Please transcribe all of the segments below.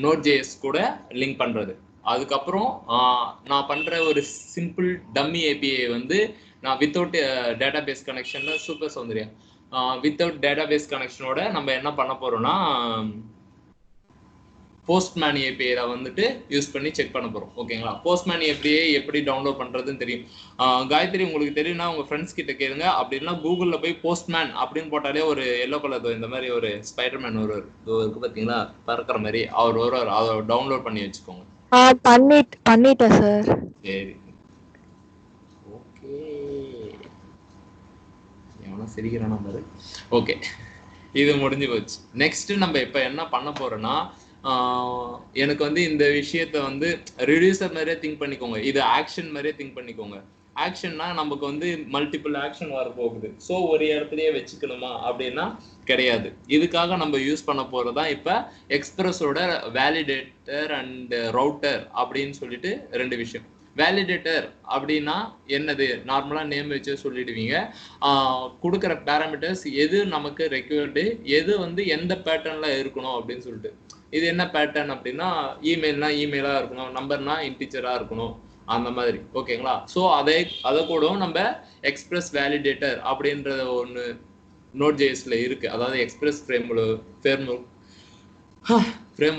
Node.js கூட link பண்றது. அதுக்கப்புறம் நான் பண்ற ஒரு சிம்பிள் டம்மி ஏபிஐ வந்து நான் வித்தவுட் டேட்டாபேஸ் கனெக்ஷன்ல சூப்பர் சௌந்தர்யா வித்தவுட் டேட்டாபேஸ் கனெக்ஷனோட நம்ம என்ன பண்ண போறோம்னா போஸ்ட்மேன் ஏபிஐ வந்துட்டு யூஸ் பண்ணி செக் பண்ண போறோம். ஓகேங்களா? போஸ்ட்மேன் ஏபிஐ எப்படி டவுன்லோட் பண்றதுன்னு தெரியும். காயத்ரி உங்களுக்கு தெரியும்னா உங்க ஃப்ரெண்ட்ஸ் கிட்ட கேளுங்க. அப்படி இல்லைன்னா கூகுள்ல போய் போஸ்ட்மேன் அப்படின்னு போட்டாலே ஒரு எல்லோ கலர் இந்த மாதிரி ஒரு ஸ்பைடர்மேன் வருவார். இருக்கு பாத்தீங்களா பறக்கிற மாதிரி அவர் வருவார். அதை டவுன்லோட் பண்ணி வச்சுக்கோங்க. பண்ணிட்டேன் சார். சரி ஓகே எவனா சிரிக்கிறானா பாரு. ஓகே இது முடிஞ்சு போச்சு. நெக்ஸ்ட் நம்ம இப்ப என்ன பண்ண போறோம்னா எனக்கு வந்து இந்த விஷயத்த வந்து ரிடியூசர் மாதிரியே திங்க் பண்ணிக்கோங்க. இது ஆக்ஷன் மாதிரியே திங்க் பண்ணிக்கோங்க. ஆக்ஷன்னா நமக்கு வந்து மல்டிபிள் ஆக்ஷன் வர போகுது. ஸோ ஒரு இடத்துலயே வச்சுக்கணுமா அப்படின்னா கிடையாது. இதுக்காக நம்ம யூஸ் பண்ண போறதுதான் இப்ப எக்ஸ்பிரஸோட வேலிடேட்டர் அண்ட் ரவுட்டர் அப்படின்னு சொல்லிட்டு ரெண்டு விஷயம். வேலிடேட்டர் அப்படின்னா என்னது? நார்மலா நேம் வச்சு சொல்லிடுவீங்க. கொடுக்குற பேராமீட்டர்ஸ் எது நமக்கு ரெக்வயர்டு, எது வந்து எந்த பேட்டர்ன்ல இருக்கணும் அப்படின்னு சொல்லிட்டு. இது என்ன பேட்டர்ன் அப்படின்னா இமெயில்னா இமெயிலா இருக்கணும், நம்பர்னா இன்டிஜரா இருக்கணும், அந்த மாதிரி. ஓகேங்களா? ஸோ அதை கூட நம்ம எக்ஸ்பிரஸ் வேலிடேட்டர் அப்படின்ற ஒன்று Node.jsல இருக்கு. அதாவது எக்ஸ்பிரஸ் ஃப்ரேம்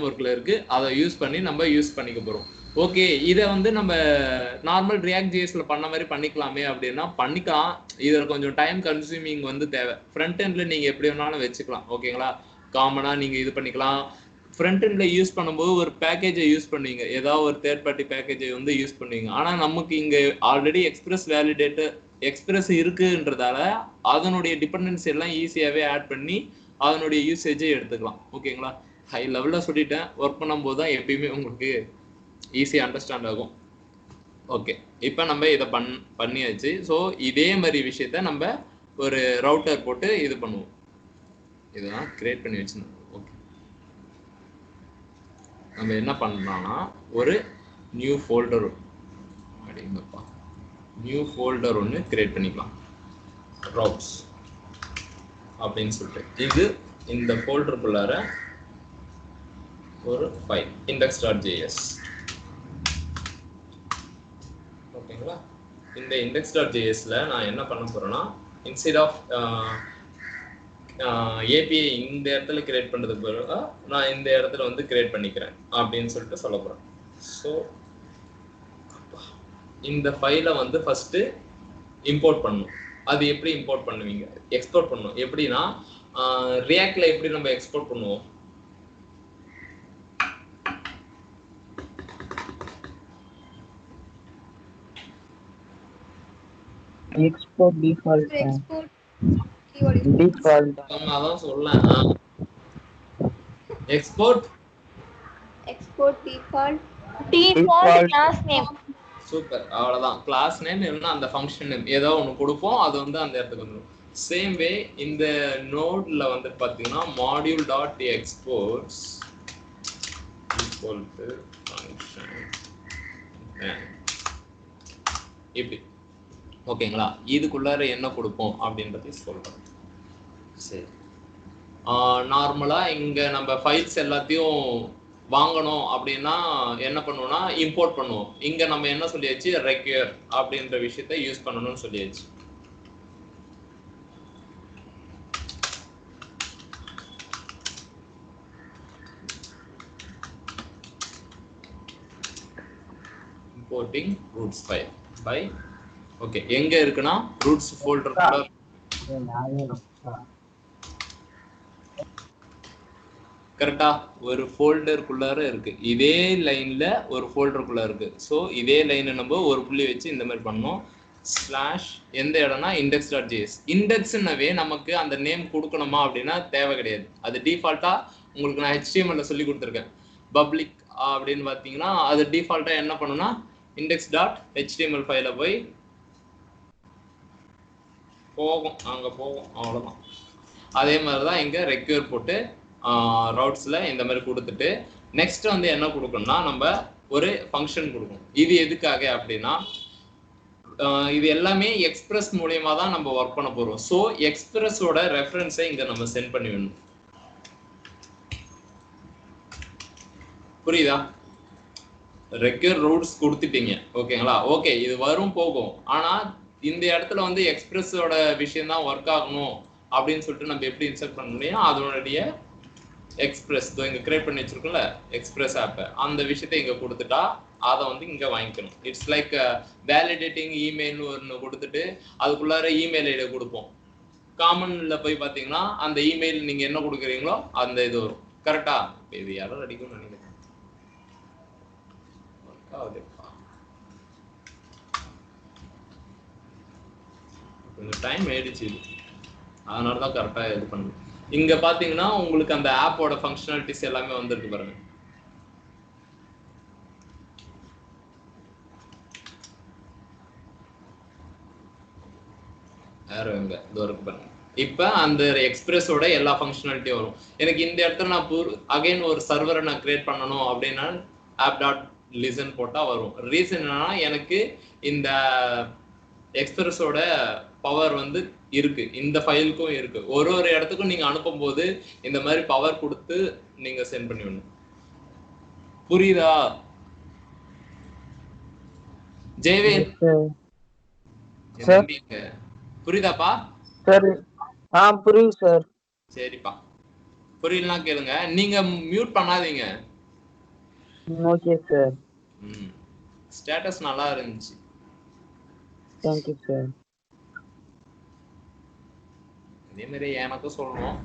ஒர்க்ல இருக்கு. அதை யூஸ் பண்ணி நம்ம யூஸ் பண்ணிக்க போறோம். ஓகே இதை வந்து நம்ம நார்மல் ரியாக்ட் ஜேஎஸ்ல பண்ண மாதிரி பண்ணிக்கலாமே அப்படின்னா பண்ணிக்கலாம். இதில் கொஞ்சம் டைம் கன்சூமிங் வந்து தேவை. ஃப்ரண்ட் எண்ட்ல நீங்க எப்படி வேணாலும் வச்சுக்கலாம். ஓகேங்களா? காமனா நீங்க இது பண்ணிக்கலாம். ஃப்ரண்ட் எண்ட்ல யூஸ் பண்ணும்போது ஒரு பேக்கேஜை யூஸ் பண்ணுவீங்க, ஏதாவது ஒரு தேர்ட் பார்ட்டி பேக்கேஜை வந்து யூஸ் பண்ணுவீங்க. ஆனா நமக்கு இங்க ஆல்ரெடி எக்ஸ்பிரஸ் வேலிடேட்டர் எக்ஸ்பிரஸ் இருக்குன்றதால அதனுடைய டிபெண்டன்சி எல்லாம் ஈஸியாவே ஆட் பண்ணி அதனுடைய யூசேஜை எடுத்துக்கலாம். ஓகேங்களா? ஹை லெவல்ல சொல்லிட்டேன். ஒர்க் பண்ணும்போது தான் எப்பயுமே உங்களுக்கு ஈஸியா அண்டர்ஸ்டாண்ட் ஆகும். ஓகே இப்போ நம்ம இதை பண்ணியாச்சு. ஸோ இதே மாதிரி விஷயத்த நம்ம ஒரு ரவுட்டர் போட்டு இது பண்ணுவோம். இதெல்லாம் கிரியேட் பண்ணி வச்சிருந்தோம். ஓகே நம்ம என்ன பண்ணலாம்னா ஒரு நியூ ஃபோல்டர் அப்படிங்கப்பா நியூ ஃபோல்டர் ஒன்று கிரியேட் பண்ணிக்கலாம். ரவுட்ஸ் அப்படின்னு சொல்லிட்டு இது இந்த ஃபோல்டருக்குள்ளார ஒரு ஃபைல் index.js. ஓகேங்களா? இந்த index.jsல நான் என்ன பண்ண போறேன்னா இன்ஸ்டெட் ஆஃப் ஏபிஐ இந்த இடத்துல கிரியேட் பண்றதுக்கு பதிலாக நான் இந்த இடத்துல வந்து கிரியேட் பண்ணிக்கிறேன் அப்படின்னு சொல்லிட்டு சொல்ல போறேன். ஸோ இந்த ஃபைலை வந்து ஃபர்ஸ்ட் இம்போர்ட் பண்ணணும். அது எப்படி இம்போர்ட் பண்ணுவீங்க? எக்ஸ்போர்ட் பண்ணணும். எப்படின்னா ரியாக்ட்ல எப்படி நம்ம எக்ஸ்போர்ட் பண்ணுவோம்? export default default அதான் சொல்லலாம். export default class name. Super, அவ்வளவுதான். கிளாஸ் நேம் இல்லைன்னா அந்த ஃபங்க்ஷன் நேம் ஏதோ ஒன்று கொடுப்போம், அது வந்து அந்த இடத்துக்கு வந்துடும். சேம் வே இந்த நோட்ல வந்து பாத்தீங்கன்னா module dot exports equal to function இப்படி. ஓகேங்களா? இதுக்குள்ளார என்ன கொடுப்போம் அப்படின்றத சொல்றேன். சரி, நார்மலா இங்க நம்ம ஃபைல்ஸ் எல்லாத்தையும் வாங்கணும் அப்படின்னா என்ன பண்ணுவோம்னா இம்போர்ட் பண்ணுவோம். இங்க நம்ம என்ன சொல்லியாச்சு? ரெக்யூர் அப்படின்ற விஷயத்த யூஸ் பண்ணணும்னு சொல்லியாச்சு. Importing routes file by okay எங்க இருக்குன்னா ரூட்ஸ் ஃபோல்டருக்குள்ள கரெக்டா ஒரு ஃபோல்டருக்குள்ளார இருக்கு. இதே லைன்ல ஒரு ஃபோல்டருக்குள்ள இருக்கு. ஸோ இதே லைனை நம்ம ஒரு புள்ளி வச்சு இந்த மாதிரி பண்ணோம். ஸ்லாஷ் எந்த இடம்னா index.js. இண்டெக்ஸ்னவே நமக்கு அந்த நேம் கொடுக்கணுமா அப்படின்னா தேவை கிடையாது. அது டிஃபால்ட்டா உங்களுக்கு நான் HTML சொல்லி கொடுத்துருக்கேன். பப்ளிக் அப்படின்னு பார்த்தீங்கன்னா அது டிஃபால்ட்டா என்ன பண்ணுன்னா index.html ஃபைல போய் போகும், அங்க போகும், அவ்வளவுதான். அதே மாதிரிதான் இங்க ரெக்யூர் போட்டு ரவுட்ஸ்ல இந்த மாதிரி கொடுத்துட்டு நெக்ஸ்ட் வந்து என்ன கொடுக்கணும்னா நம்ம ஒரு ஃபங்க்ஷன் கொடுக்கணும். இது எதுக்காக அப்படின்னா இது எல்லாமே எக்ஸ்பிரஸ் மூலியமா தான் நம்ம ஒர்க் பண்ண போறோம். ஸோ எக்ஸ்பிரஸோட ரெஃபரன்ஸை இங்க நம்ம சென்ட் பண்ணி வேணும். புரியுதா? ரெக்யூர் ரூட்ஸ் கொடுத்துட்டீங்க ஓகேங்களா? ஓகே, இது வரும் போகும். ஆனா இந்த இடத்துல வந்து எக்ஸ்பிரஸோட விஷயம் தான் ஒர்க் ஆகணும் அப்படின்னு சொல்லிட்டு நம்ம எப்படி இன்ஸ்ட்ரக்ட் பண்ண முடியும்? அதனுடைய எக்ஸ்பிரஸ் இங்க கிரியேட் பண்ணி வச்சிருக்கோம்ல எக்ஸ்பிரஸ் ஆப், அந்த விஷயத்தை இங்க கொடுத்துட்டா அதை வந்து இங்க வாங்கிக்கணும். இட்ஸ் லைக் வேலிடேட்டிங் இமெயில் ஒன்று கொடுத்துட்டு அதுக்குள்ளார இமெயில் ஐடியை கொடுப்போம். காமன்ல போய் பாத்தீங்கன்னா அந்த இமெயில் நீங்க என்ன கொடுக்குறீங்களோ அந்த இது வரும். கரெக்டா? இது யாரும் அடிக்கும்னு நினைக்கிறேன். கொஞ்சம் டைம் ஆயிடுச்சு, அதனாலதான் கரெக்டா இது பண்ணுது. இங்க பாத்தீங்கன்னா உங்களுக்கு அந்த ஆப்போட ஃபங்க்ஷனாலிட்டிஸ் எல்லாமே வந்திருக்கு பாருங்க. வேற எங்க இது இருக்கு பாருங்க. இப்ப அந்த எக்ஸ்பிரஸோட எல்லா ஃபங்க்ஷனாலிட்டியும் வரும். எனக்கு இந்த இடத்துல நான் அகைன் ஒரு சர்வரை நான் கிரியேட் பண்ணணும் அப்படின்னா app.listen போட்டா வரும். ரீசன் என்னன்னா எனக்கு இந்த எக்ஸ்பிரஸோட பவர் வந்து இருக்கு, இந்த ஃபைலுக்கும் இருக்கு. ஒரு ஒரு இடத்துக்கும் நீங்க அனுப்பும் போது இந்த மாதிரி பவர் கொடுத்து நீங்க சென்ட் பண்ணி விடணும். புரியுதா ஜெயவேல்? புரியுதாப்பா? சரி, புரியுது சார். சரிப்பா, புரியலனா கேளுங்க. நீங்க மியூட் பண்ணாதீங்க. Okay sir. ஸ்டேட்டஸ் நல்லா இருந்துச்சு. Thank you sir. இதே மாதிரி எனக்கு சொல்லணும்,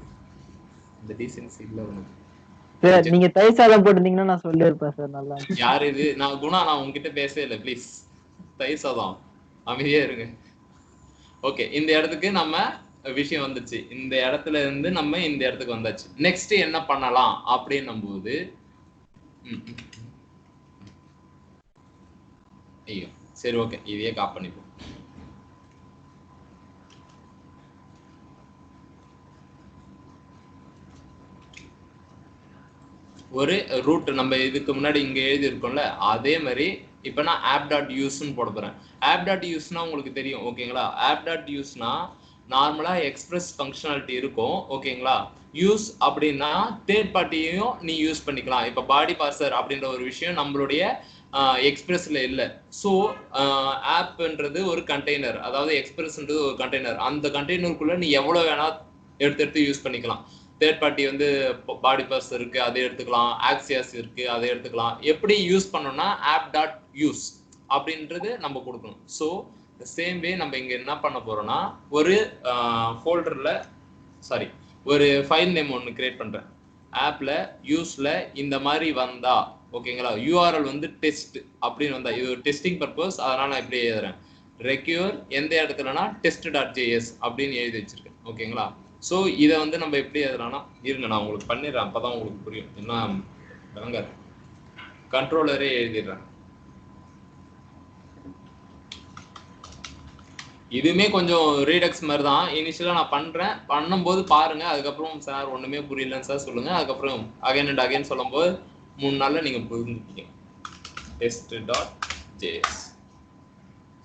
இந்த டீசன்சி இல்ல உனக்கு. சார் நீங்க தயிர் சாதம் போட்டுருந்தீங்கன்னா நான் சொல்லியிருப்பேன் சார். நல்லா யார் இது? நான் குணா, நான் உங்ககிட்ட பேசவே இல்லை. ப்ளீஸ் தயிர் சாதம் அமைதியா இருங்க. ஓகே, இந்த இடத்துக்கு நம்ம விஷயம் வந்துச்சு. இந்த இடத்துல இருந்து நம்ம இந்த இடத்துக்கு வந்தாச்சு. நெக்ஸ்ட் என்ன பண்ணலாம் அப்படின்னும் போது ஐயோ சரி ஓகே, இதையே காப் பண்ணிப்போம். ஒரு ரூட் நம்ம இதுக்கு முன்னாடி இங்க எழுதி இருக்கோம்ல, அதே மாதிரி இப்ப நான் app.useன்னு போட போறேன். app.useனா உங்களுக்கு தெரியும் ஓகேங்களா? app.useனா நார்மலா எக்ஸ்பிரஸ் ஃபங்க்ஷனாலிட்டி இருக்கும் ஓகேங்களா? யூஸ் அப்படின்னா தேர்ட் பார்ட்டியையும் நீ யூஸ் பண்ணிக்கலாம். இப்ப பாடி பார்சர் அப்படின்ற ஒரு விஷயம் நம்மளுடைய எக்ஸ்பிரஸ்ல இல்லை. ஸோ ஆப்ன்றது ஒரு கண்டெய்னர், அதாவது எக்ஸ்பிரஸ்ன்றது ஒரு கண்டெய்னர். அந்த கண்டெய்னருக்குள்ள நீ எவ்வளவு வேணா எடுத்து யூஸ் பண்ணிக்கலாம். தேர்ட் பார்ட்டி வந்து பாடி பர்ஸ் இருக்கு, அதை எடுத்துக்கலாம். ஆக்சியாஸ் இருக்கு, அதை எடுத்துக்கலாம். எப்படி யூஸ் பண்ணோம்னா app.use அப்படின்றது நம்ம கொடுக்கணும். ஸோ சேம் வே நம்ம இங்க என்ன பண்ண போறோம்னா ஒரு ஃபோல்டர்ல ஒரு ஃபைல் நேம் ஒன்று கிரியேட் பண்றேன். ஆப்ல யூஸ்ல இந்த மாதிரி வந்தா ஓகேங்களா, யூஆர்எல் வந்து டெஸ்ட் அப்படின்னு வந்தா, இது ஒரு டெஸ்டிங் பர்பஸ், அதனால நான் இப்படி எழுதுறேன். ரெக்யூர் எந்த இடத்துலனா test.js அப்படின்னு எழுதி வச்சிருக்கேன் ஓகேங்களா? ஸோ இதை வந்து நம்ம எப்படி எழுதுறோம்னா, இருங்க நான் உங்களுக்கு பண்ணிடுறேன், அப்பதான் உங்களுக்கு புரியும். என்ன வாங்க கண்ட்ரோலரே எழுதிடுறேன். இதுவுமே கொஞ்சம் ரீடக்ஸ் மாதிரி தான். இனிஷியலாக நான் பண்ணுறேன், பண்ணும்போது பாருங்க. அதுக்கப்புறம் சார் ஒன்றுமே புரியலன்னு சார் சொல்லுங்க. அதுக்கப்புறம் அகைன் அண்ட் அகைன் சொல்லும்போது 3 நாளில் நீங்கள் புரிஞ்சுப்பீங்க. test.js.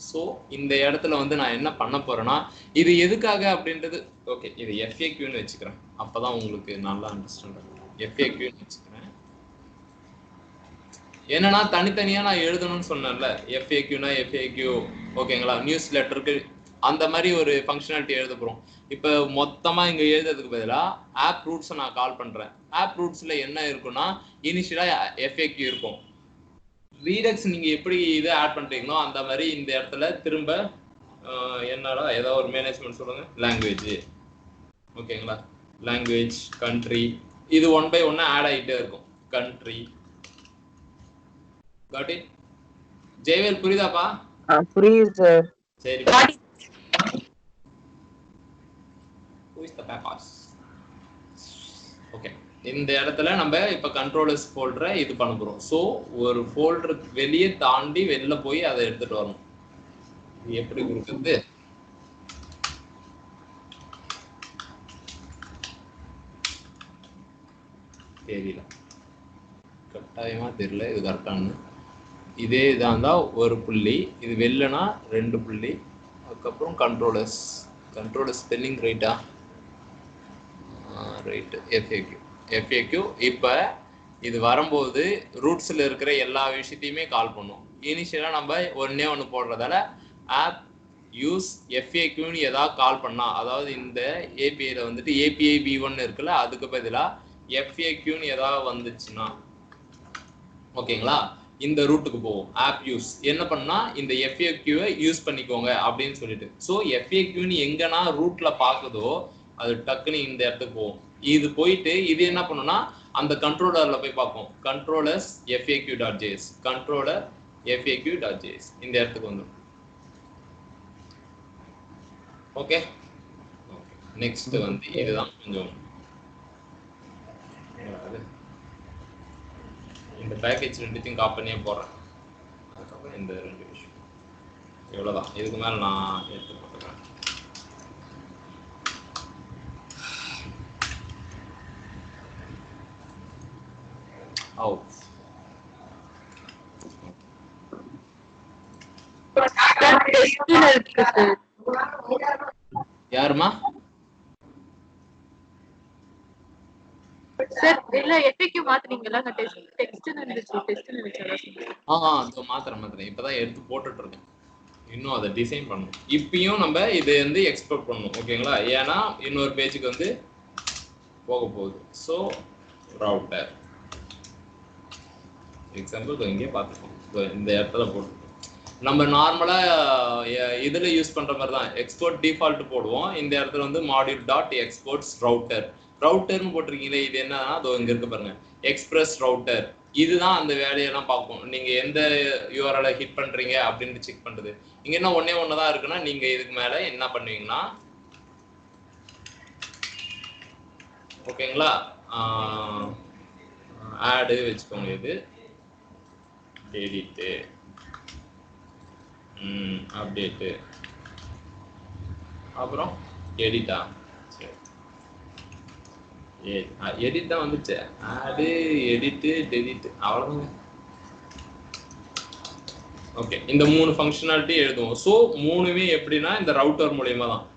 ஸோ இந்த இடத்துல வந்து நான் என்ன பண்ண போறேன்னா, இது எதுக்காக அப்படின்றது ஓகே, இது FAQன்னு வச்சுக்கிறேன், அப்பதான் உங்களுக்கு நல்லா அண்டர்ஸ்டாண்ட் ஆகும். FAQன்னு வச்சுக்கிறேன். என்னன்னா தனித்தனியா நான் எழுதணும்னு சொன்னேன்ல, FAQனா FAQ ஓகேங்களா, நியூஸ் லெட்டருக்கு அந்த மாதிரி ஒரு ஃபங்க்ஷனாலிட்டி எழுத போறோம். இப்போ மொத்தமா இங்க எழுதுறதுக்கு பதிலா ஆப் ரூட்ஸை நான் கால் பண்றேன். ஆப் ரூட்ஸ்ல என்ன இருக்குன்னா, இனிஷியலா FAQ இருக்கும். ரீடக்ஸ் நீங்க எப்படி இதை ஆட் பண்றீங்களோ அந்த மாதிரி இந்த இடத்துல திரும்ப என்னடா ஏதாவது ஒரு மேனேஜ்மெண்ட் சொல்லுங்க, லாங்குவேஜ் ஓகேங்களா, லாங்குவேஜ் கண்ட்ரி, இது 1 by 1 ஆட் ஆகிட்டே இருக்கும். Country got it. ஜெயவேல் புரியுதாப்பா? புரியுது சார். சரி, ஓகே. இந்த இடத்துல நம்ம இப்ப கண்ட்ரோலர்ஸ் ஃபோல்டரை இது பண்ண போறோம். ஸோ ஒரு ஃபோல்டர் வெளியே தாண்டி வெளில போய் அதை எடுத்துட்டு வரணும். எப்படி கொடுக்குறது தெரியல, கட்டாயமா தெரியல இது கரெக்டானு. இதே இதாக இருந்தால் ஒரு புள்ளி, இது வெளிலனா 2 புள்ளி, அதுக்கப்புறம் கண்ட்ரோலர்ஸ் ஸ்பெல்லிங் ரைட்டா? ரைட்டு. FAQ. இப்போ இது வரும்போது ரூட்ஸ்ல இருக்கிற எல்லா விஷயத்தையுமே கால் பண்ணும். இனிஷியலா நம்ம ஒண்ணு போடுறதால ஆப் யூஸ் FAQன்னு ஏதாவது கால் பண்ணா, அதாவது இந்த ஏபிஐல வந்துட்டு API v1 இருக்குல்ல, அதுக்கு பதிலா FAQன்னு ஏதாவது வந்துச்சுன்னா ஓகேங்களா, இந்த ரூட்டுக்கு போவோம். ஆப் யூஸ் என்ன பண்ணா இந்த FAQவை யூஸ் பண்ணிக்கோங்க அப்படின்னு சொல்லிட்டு. ஸோ FAQன்னு எங்கன்னா ரூட்ல பாக்குதோ அது டக்குன்னு இந்த இடத்துக்கு போகும். இது போயிட்டு இது என்ன பண்ணும்னா அந்த கண்ட்ரோலர்ல போய் பார்க்கும். கண்ட்ரோலர்ஸ் FAQ.js, கண்ட்ரோலர் FAQ.js இந்த இடத்துக்கு வந்துடும். ஓகே, நெக்ஸ்ட் வந்து இதுதான் கொஞ்சம் இந்த பேக்கேஜ் ரெண்டுத்தையும் காப்பனியே போடுறேன். அதுக்கப்புறம் இந்த ரெண்டு விஷயம் இவ்வளவுதான். இதுக்கு மேல நான் எடுத்து போட்டுக்கிறேன். யாருமா சார் இல்ல FAQ மாத்துனீங்கல, நான் டெக்ஸ்ட்னு இருந்துச்சு. மாத்துறேன். இப்பதான் எடுத்து போட்டுட்டு இருக்கேன். இன்னும் அதை டிசைன் பண்ணணும். இப்பயும் நம்ம இதை வந்து எக்ஸ்போர்ட் பண்ணணும். ஓகேங்களா, ஏன்னா இன்னொரு பேஜுக்கு வந்து போக போகுது. ஸோ ரவுட்டர் எக்ஸாம்பிள் இங்கே பார்த்துக்கோம். இந்த இடத்துல போட்டு நம்ம நார்மலா இதுல யூஸ் பண்ற மாதிரி தான் எக்ஸ்போர்ட் டிஃபால்ட் போடுவோம். இந்த இடத்துல வந்து மாடியூல் டாட் எக்ஸ்போர்ட்ஸ் ரவுட்டர்னு போட்டிருக்கீங்களே, இது என்னன்னா அதோ இங்க இருக்கு பாருங்க, எக்ஸ்பிரஸ் ரவுட்டர். இதுதான் அந்த வேலையெல்லாம் பார்க்கும். நீங்க எந்த URL ஹிட் பண்றீங்க அப்படின்னு செக் பண்றது. இங்க என்ன ஒண்ணுதான் இருக்குன்னா, நீங்க இதுக்கு மேல என்ன பண்ணுவீங்கன்னா ஓகேங்களா, ஆடு வச்சுக்கோங்க. இது எடிட் அப்டேட் அப்புறம் எடிட்டா, எடிட் தான் வந்துச்சு. ஆடு எடிட் டெலிட் அவ்வளவுதாங்க. ஓகே, இந்த 3 ஃபங்க்ஷனாலிட்டி எழுதுவோம். ஸோ 3மே எப்படின்னா இந்த ரவுட்டர் மூலியமா தான்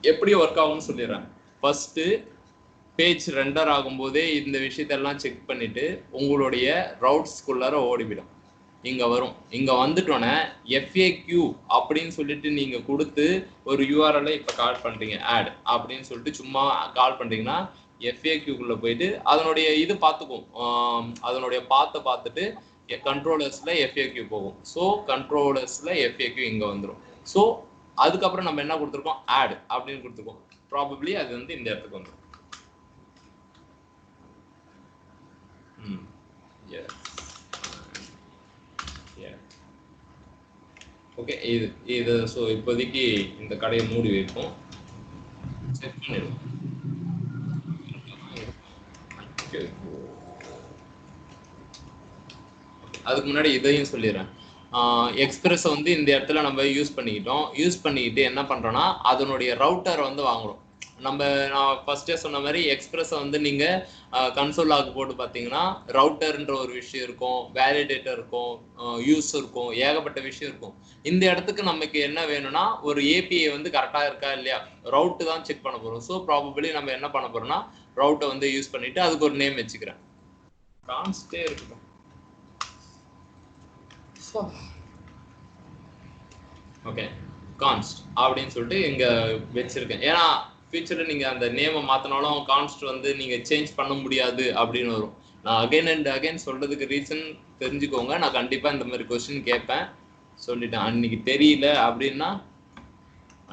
எப்படி ஒர்க் ஆகும்னு சொல்லிடுறேன். ஃபர்ஸ்ட் பேஜ் ரெண்டர் ஆகும்போதே இந்த விஷயத்தெல்லாம் செக் பண்ணிட்டு உங்களுடைய ரவுட்ஸ்குள்ளார ஓடிவிடும். இங்க வரும். இங்க வந்துட்டோன்னே FAQ அப்படின்னு சொல்லிட்டு நீங்க கொடுத்து ஒரு URL இப்ப கால் பண்றீங்க, ஆட் அப்படின்னு சொல்லிட்டு சும்மா கால் பண்றீங்கன்னா FAQ-க்குள்ள போயிட்டு அதனுடைய இது பார்த்துக்கும். அதனுடைய பார்த்துட்டு கண்ட்ரோலர்ஸ்ல FAQ போகும். ஸோ கண்ட்ரோலர்ஸ்ல FAQ இங்க வந்துடும். ஸோ அதுக்கப்புறம் நம்ம என்ன கொடுத்துருக்கோம், ஆட் அப்படின்னு கொடுத்துருக்கோம். ப்ராபப்ளி அது வந்து இந்த இடத்துக்கு வந்துடும். ஓகே, இது ஸோ இப்போதைக்கு இந்த கடையை மூடி வைப்போம். செக் பண்ணிடுவோம். அதுக்கு முன்னாடி இதையும் சொல்லிடுறேன். எக்ஸ்பிரஸ் வந்து இந்த இடத்துல நம்ம யூஸ் பண்ணிக்கிட்டு என்ன பண்றோம்னா அதனுடைய ரவுட்டர் வந்து வாங்குறோம். நான் ஃபர்ஸ்டே சொன்ன மாதிரி எக்ஸ்பிரஸ் வந்து நீங்க கன்சோல் லாக் போட்டு பார்த்தீங்கன்னா ரவுட்டர்ன்ற ஒரு விஷயம் இருக்கும், வேலிடேட்டர் இருக்கும், யூஸ் இருக்கும், ஏகப்பட்ட விஷயம் இருக்கும். இந்த இடத்துக்கு நமக்கு என்ன வேணும்னா ஒரு API வந்து கரெக்டா இருக்கா இல்லையா, ரவுட் தான் செக் பண்ண போறோம். ஸோ ப்ராபபிளி நம்ம என்ன பண்ண போறோம்னா ரவுட்டை வந்து யூஸ் பண்ணிட்டு அதுக்கு ஒரு நேம் வச்சுக்கிறேன். கான்ஸ்டே இருக்கட்டும். ஓகே, கான்ஸ்ட் அப்படின்னு சொல்லிட்டு இங்க வச்சிருக்கேன். ஏன்னா ஃபியூச்சர்ல நீங்க அந்த நேமை மாத்தினாலும் கான்ஸ்ட் வந்து நீங்க சேஞ்ச் பண்ண முடியாது அப்படின்னு வரும். நான் அகைன் அண்ட் அகைன் சொல்றதுக்கு ரீசன் தெரிஞ்சுக்கோங்க. நான் கண்டிப்பா இந்த மாதிரி கொஸ்டின் கேட்பேன். சொல்லிட்டேன். அன்னைக்கு தெரியல அப்படின்னா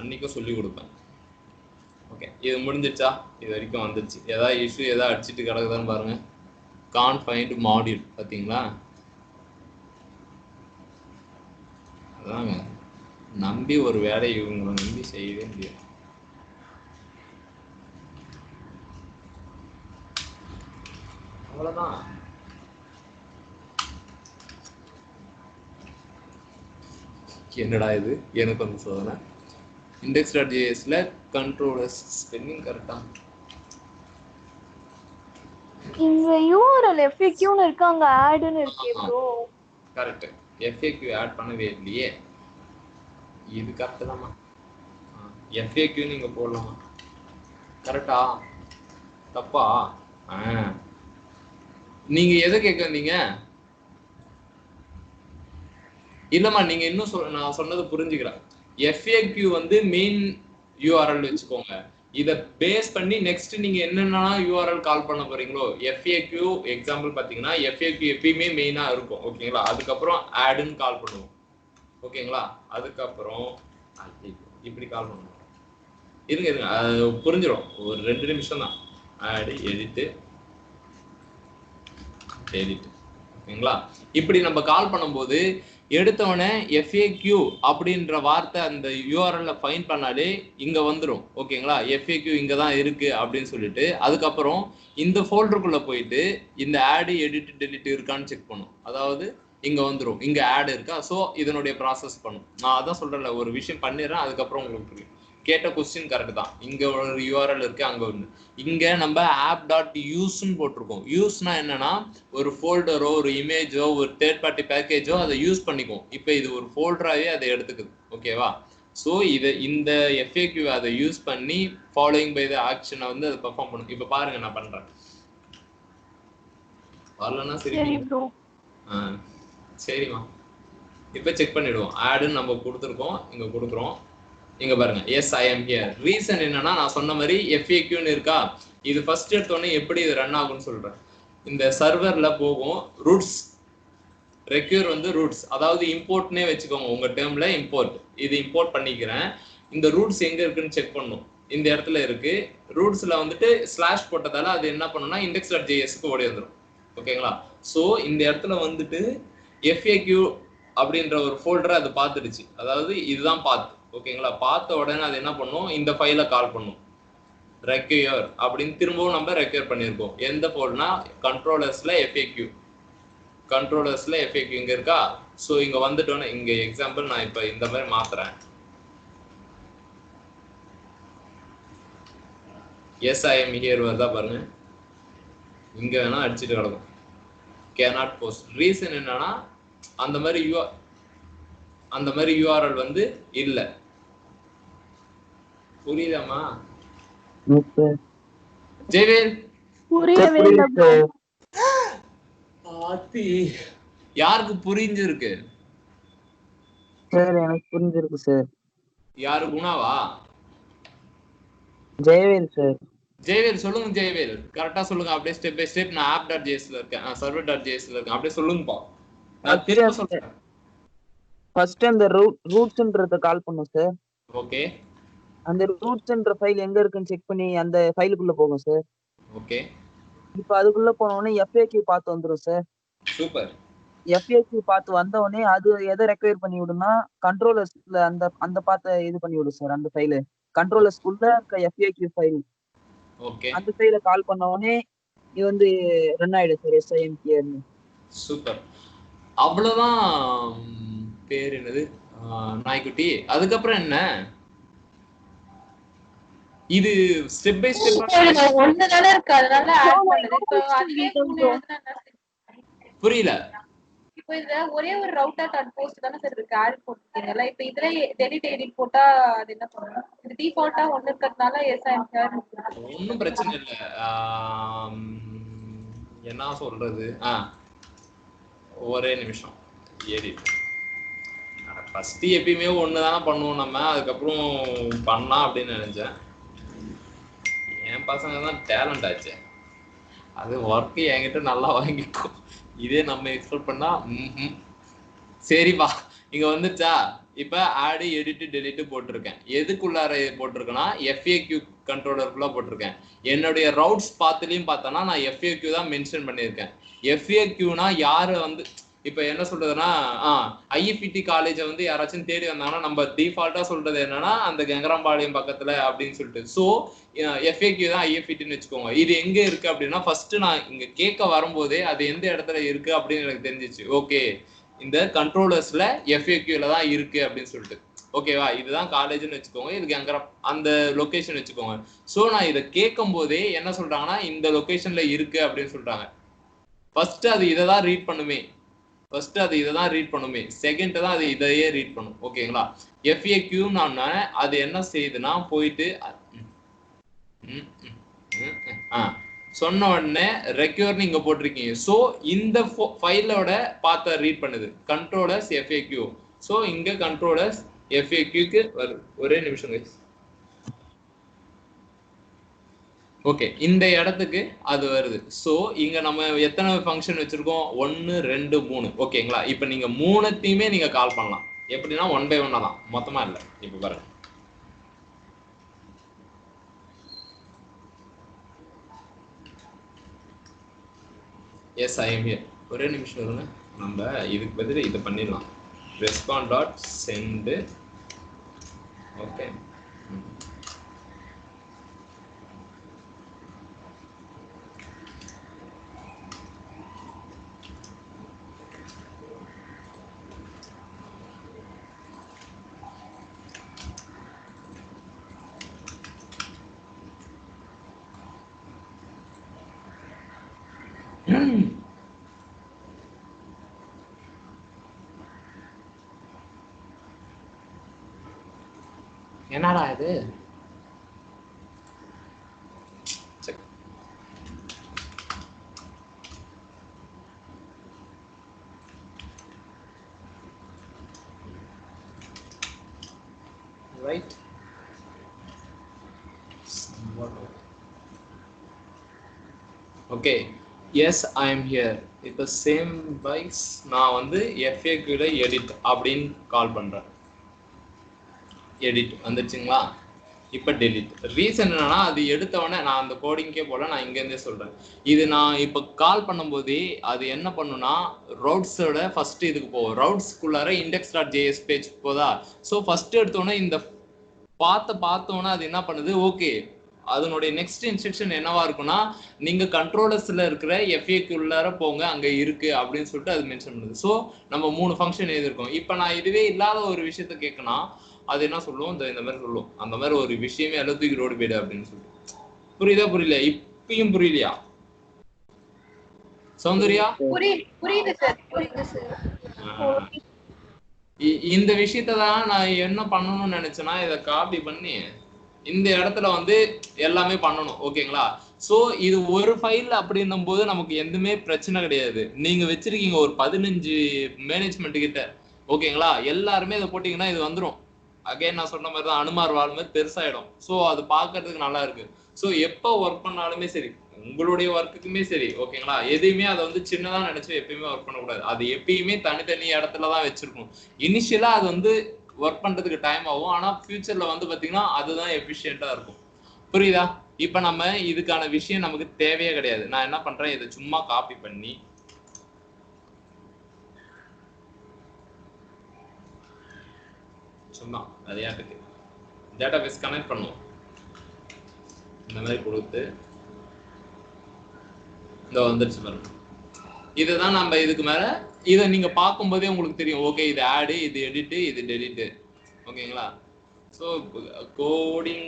அன்னைக்கும் சொல்லி கொடுப்பேன். ஓகே, இது முடிஞ்சிடுச்சா? இது வரைக்கும் வந்துடுச்சு. ஏதாவது இஷ்யூ ஏதாவது அடிச்சுட்டு கிடக்குதான்னு பாருங்க. கான் ஃபைண்ட் மாடியூல் பார்த்தீங்களா? அதாங்க நம்பி ஒரு வேலையை இவங்களை நம்பி செய்யவே முடியாது. அவ்வளவுதான். என்னடா இது, எனக்கு வந்து சோதனை. index.jsல கண்ட்ரோலர்ஸ் ஸ்பெல்லிங் கரெக்டா? இங்க URL FAQ-னு இருக்கு, அங்க ஆட்னு இருக்கு ப்ரோ. கரெக்ட். FAQ ஆட் பண்ணவே இல்லையே. இது கரெக்ட் தான்மா. FAQ நீங்க போடலாமா? கரெக்டா தப்பா? நீங்க எதை கேட்க வந்தீங்க? இல்லம்மா நீங்க இன்னும் நான் சொன்னது புரிஞ்சுக்கிறேன். FAQ வந்து மெயின் URL வச்சுக்கோங்க. இத பேஸ் பண்ணி நெக்ஸ்ட் நீங்க என்னென்ன URL கால் பண்ண போறீங்களோ FAQ எக்ஸாம்பிள் பாத்தீங்கன்னா FAQ எப்பயுமே மெயினா இருக்கும். ஓகேங்களா? அதுக்கப்புறம் ஆட்னு கால் பண்ணுவோம். ஓகேங்களா? அதுக்கப்புறம் இப்படி கால் பண்ணுவோம். இருங்க புரிஞ்சிடும். ஒரு 2 நிமிஷம் தான். ஆட் எடிட் ஓகேங்களா? இப்படி நம்ம கால் பண்ணும்போது எடுத்தவனே FAQ அப்படின்ற வார்த்தை அந்த URL ஃபைண்ட் பண்ணாலே இங்க வந்துடும். ஓகேங்களா? FAQ இங்க தான் இருக்கு அப்படின்னு சொல்லிட்டு அதுக்கப்புறம் இந்த ஃபோல்டருக்குள்ள போயிட்டு இந்த ஆட் எடிட் டெலிட் இருக்கான்னு செக் பண்ணும். அதாவது இங்க வந்துடும். இங்க ஆட் இருக்கா? ஸோ இதனுடைய ப்ராசஸ் பண்ணும். நான் அதான் சொல்றேன்ல, ஒரு விஷயம் பண்ணிடுறேன், அதுக்கப்புறம் உங்களுக்கு புரியும். கேட்ட கொஸ்டின் கரெக்ட் தான். இங்க ஒரு URL இருக்கு, அங்க ஒன்று. இங்க நம்ம app.use போட்டிருக்கோம். யூஸ்னா என்னன்னா ஒரு ஃபோல்டரோ ஒரு இமேஜோ ஒரு தேர்ட் பார்ட்டி பேக்கேஜோ அதை யூஸ் பண்ணிக்கும். இப்போ இது ஒரு ஃபோல்டராகவே அதை எடுத்துக்குது. ஓகேவா? ஸோ இந்த FAQ அதை யூஸ் பண்ணி ஃபாலோயிங் பை த ஆக்ஷனை வந்து அதை பெர்ஃபார்ம் பண்ணும். இப்போ பாருங்க நான் பண்றேன். வரலன்னா சரி ப்ரோ. சரிம்மா. இப்போ செக் பண்ணிடுவோம். ஆடுன்னு நம்ம கொடுத்துருக்கோம், இங்க கொடுக்குறோம். இங்க பாருங்க, yes I am here. Reason என்னன்னா நான் சொன்ன மாதிரி FAQன்னு இருக்கா. இது ஃபர்ஸ்ட் எடுத்தோடனே எப்படி இது ரன் ஆகும்னு சொல்றேன். இந்த சர்வர்ல போகும். ரூட்ஸ் ரெக்யூர் வந்து ரூட்ஸ், அதாவது இம்போர்ட்னே வச்சுக்கோங்க. உங்க டேர்ம்ல இம்போர்ட், இது இம்போர்ட் பண்ணிக்கிறேன். இந்த ரூட்ஸ் எங்க இருக்குன்னு செக் பண்ணும். இந்த இடத்துல இருக்கு. ரூட்ஸ்ல வந்துட்டு ஸ்லாஷ் போட்டதால அது என்ன பண்ணும்னா index.jsக்கு ஓடி வந்துடும். ஓகேங்களா? ஸோ இந்த இடத்துல வந்துட்டு FAQ அப்படின்ற ஒரு ஃபோல்டரை அது பார்த்துடுச்சு. அதாவது இதுதான் பாத். ஓகேங்களா? பார்த்த உடனே அது என்ன பண்ணும், இந்த ஃபைலை கால் பண்ணும். ரெக்யூர் அப்படின்னு திரும்பவும் நம்ம ரெக்யூர் பண்ணியிருக்கோம். எந்த ஃபோல்டர்னா கண்ட்ரோலர்ஸ்ல FAQ. கண்ட்ரோலர்ஸ்ல FAQ இங்க இருக்கா. ஸோ இங்க வந்துட்டோன்னு இங்க எக்ஸாம்பிள் நான் இப்போ இந்த மாதிரி மாத்துறேன். எஸ் ஐ எம் ஹியர் வருதா பாருங்க. இங்க வேணா அடிச்சுட்டு கிடக்கும். Cannot post. ரீசன் என்னன்னா அந்த மாதிரி URL வந்து இல்ல. புரியுதாமா ஜெயவேல்? புரியவே இல்ல ப்ரோ. ஆத்தி, யாருக்கு புரிஞ்சிருக்கு? சார் எனக்கு புரிஞ்சிருக்கு சார். யாரு? குணாவா? ஜெயவேல் சார். ஜெயவேல் சொல்லுங்க. ஜெயவேல் கரெக்டா சொல்லுங்க. அப்படியே ஸ்டெப் பை ஸ்டெப். நான் app.jsல இருக்கேன், server.jsல இருக்கேன். அப்படியே சொல்லுங்கப்பா. நான் திரும்ப சொல்றேன். ஃபர்ஸ்ட் அந்த ரூட்ஸ்ன்றத கால் பண்ணும் சார். ஓகே. அந்த ரூட்ஸ்ன்ற ஃபைல் எங்க இருக்குன்னு செக் பண்ணி அந்த ஃபைலுக்குள்ள போகும் சார். ஓகே. இப்போ அதுக்குள்ள போன உடனே FAQ பார்த்து வந்துரும் சார். சூப்பர். FAQ பார்த்து வந்த உடனே அது எதை ரெக்வயர் பண்ணி விடும்னா கண்ட்ரோலர்ஸ்ல அந்த பார்த்த இது பண்ணி விடும் சார். அந்த ஃபைலு கண்ட்ரோலர்ஸ்குள்ள இருக்க FAQ ஃபைல். ஓகே. அந்த ஃபைலை கால் பண்ண உடனே இது வந்து ரன் ஆயிடும் சார். SIMPRன்னு. சூப்பர். அவ்வளவுதான். பேர் என்னது? நாய்க்குட்டி. அதுக்கப்புறம் என்ன? இது ஸ்டெப் பை ஸ்டெப் ஒண்ணுதானே இருக்கு, அதனால ஆட் பண்ணுது. இப்போ அதுவே புரியல. இப்போ இதுல ஒரே ஒரு ரவுட்டர் டாட் போஸ்ட் தானே சார் இருக்கு, ஆட் போட்டுருக்கீங்கல்ல. இப்போ இதுல டெலிட் எடிட் போட்டா அது என்ன பண்ணும்? இது டிஃபால்ட்டா ஒண்ணு இருக்கிறதுனால ஒன்னும் பிரச்சனை இல்ல. என்ன சொல்றது? ஒரே நிமிஷம். எடிட் ஃபர்ஸ்ட் எப்பயுமே ஒண்ணுதானே பண்ணுவோம் நம்ம. அதுக்கப்புறம் பண்ணலாம் அப்படின்னு நினைச்சேன். என் பசங்க தான் டேலண்ட் ஆச்சு. அது ஒர்க் என்கிட்ட நல்லா வாங்கிக்கும். இதே நம்ம எக்ஸ்பெக்ட் பண்ணா சரிப்பா. இங்க வந்துச்சா. இப்ப ஆட் எடிட் டெலிட் போட்டிருக்கேன். எதுக்குள்ளார போட்டிருக்கேன்னா FAQ கண்ட்ரோலருக்குள்ள போட்டிருக்கேன். என்னுடைய ரவுட்ஸ் பாத்துலயும் பார்த்தோன்னா நான் FAQ தான் மென்ஷன் பண்ணியிருக்கேன். FAQனா யாரு வந்து இப்ப என்ன சொல்றதுன்னா IFET காலேஜை வந்து யாராச்சும் தேடி வந்தாங்கன்னா நம்ம டிஃபால்ட்டா சொல்றது என்னன்னா அந்த கங்கராம்பாளையம் பக்கத்துல அப்படின்னு சொல்லிட்டு. ஸோ FAQ தான் IFETன்னு வச்சுக்கோங்க. இது எங்க இருக்கு அப்படின்னா ஃபர்ஸ்ட் நான் இங்க கேட்க வரும்போதே அது எந்த இடத்துல இருக்கு அப்படின்னு எனக்கு தெரிஞ்சிச்சு. ஓகே, இந்த கண்ட்ரோலர்ஸ்ல FAQல தான் இருக்கு அப்படின்னு சொல்லிட்டு. ஓகேவா? இதுதான் காலேஜ்னு வச்சுக்கோங்க. இதுக்கு அங்க அந்த லொகேஷன் வச்சுக்கோங்க. ஸோ நான் இதை கேட்கும் போதே என்ன சொல்றாங்கன்னா இந்த லொகேஷன்ல இருக்கு அப்படின்னு சொல்றாங்க. ஃபர்ஸ்ட் அது இதை தான் ரீட் பண்ணுமே. செகண்ட் தான் அது இதையே ரீட் பண்ணும். ஓகேங்களா? FAQ நான் அது என்ன செய்யுதுன்னா போயிட்டு சொன்ன உடனே ரெக்யூர்னு இங்க போட்டிருக்கீங்க. ஸோ இந்த ஃபைலோட பாத்தை ரீட் பண்ணுது கண்ட்ரோலர்ஸ் FAQ. ஸோ இங்க கண்ட்ரோலர்ஸ் FAQக்கு வருது. ஒரே நிமிஷம் கைஸ். ஓகே, இந்த இடத்துக்கு அது வருது. ஸோ இங்க நம்ம எத்தனை ஃபங்க்ஷன் வச்சிருக்கோம்? 1 2 3. ஓகேங்களா? இப்போ நீங்க மூணுத்தையுமே நீங்க கால் பண்ணலாம். எப்படின்னா 1 by 1 தான், மொத்தமா இல்லை. இப்போ பாருங்க, எஸ் ஐ எம் ஹியர். ஒரே நிமிஷம் இருங்க, நம்ம இதுக்கு பதில் இதை பண்ணிடலாம். Respond dot send. ஓகே, என்னடா இது? Right, okay, yes I am here. இப்போ சேம் பைஸ் நான் வந்து FAQல எடிட் அப்படின்னு கால் பண்றேன். எடிட் வந்துச்சுங்களா? இப்போ டெலிட். ரீசன் என்னன்னா, அது எடுத்தவொடனே நான் அந்த கோடிங்கே போல, நான் இங்கேருந்தே சொல்றேன். இது நான் இப்போ கால் பண்ணும்போதே அது என்ன பண்ணுன்னா, ரவுட்ஸோட ஃபர்ஸ்ட் இதுக்கு போகும். ரவுட்ஸ்குள்ளார index.js பேஜ் போதா? ஸோ ஃபர்ஸ்ட் எடுத்தோன்னே இந்த பார்த்தோன்னா அது என்ன பண்ணுது? ஓகே, அதனுடைய நெக்ஸ்ட் இன்ஸ்ட்ரக்ஷன் என்னவா இருக்குன்னா, நீங்க கண்ட்ரோலர்ஸ்ல இருக்கிற FAQ உள்ளார போங்க, அங்க இருக்கு அப்படின்னு சொல்லிட்டு அது மென்ஷன் பண்ணுது. ஸோ நம்ம 3 ஃபங்க்ஷன் எழுதிருக்கோம். இப்போ நான் இதுவே இல்லாத ஒரு விஷயத்த கேட்கணும், அது என்ன சொல்லுவோம்? இந்த மாதிரி சொல்லுவோம், அந்த மாதிரி ஒரு விஷயமே எல்லாம் தூக்கி ரோடு போயிடு அப்படின்னு சொல்லிட்டு. புரியுதா? புரியல? இப்பயும் புரியலையா சௌந்தர்யா? புரியுது சார். இந்த விஷயத்தான் நான் என்ன பண்ணணும்னு நினைச்சேன்னா, இதை காப்பி பண்ணி இந்த இடத்துல வந்து எல்லாமே பண்ணணும். ஓகேங்களா? சோ இது ஒரு ஃபைல் அப்படின்னும் போது நமக்கு எதுவுமே பிரச்சனை கிடையாது. நீங்க வச்சிருக்கீங்க ஒரு 15 மேனேஜ்மெண்ட் கிட்ட, ஓகேங்களா? எல்லாருமே இதை போட்டீங்கன்னா இது வந்துடும். அகைன் நான் சொன்ன மாதிரி தான், அனுமார் வாழ் மாதிரி பெருசாயிடும். ஸோ அது பார்க்கறதுக்கு நல்லா இருக்கு. ஸோ எப்போ ஒர்க் பண்ணாலுமே சரி, உங்களுடைய ஒர்க்குக்குமே சரி, ஓகேங்களா, எதையுமே அதை வந்து சின்னதா நினைச்சு எப்பயுமே ஒர்க் பண்ணக்கூடாது. அது எப்பயுமே தனித்தனி இடத்துல தான் வச்சிருக்கணும். இனிஷியலா அது வந்து ஒர்க் பண்றதுக்கு டைம் ஆகும், ஆனா ஃபியூச்சர்ல வந்து பாத்தீங்கன்னா அதுதான் எஃபிஷியன்ட்டா இருக்கும். புரியுதா? இப்ப நம்ம இதுக்கான விஷயம் நமக்கு தேவையே கிடையாது. நான் என்ன பண்றேன், இதை சும்மா காப்பி பண்ணி சும்மா விளையாட்டுக்கு டேட்டாபேஸ் கனெக்ட் பண்ணுவோம். இந்த மாதிரி கொடுத்து இந்த வந்துருச்சு பாருங்க. இதுதான் நம்ம இதுக்கு மேல இதை நீங்க பார்க்கும்போதே உங்களுக்கு தெரியும். ஓகே, இது ஆடு, இது எடிட்டு, இது டெலிட்டு. ஓகேங்களா? ஸோ கோடிங்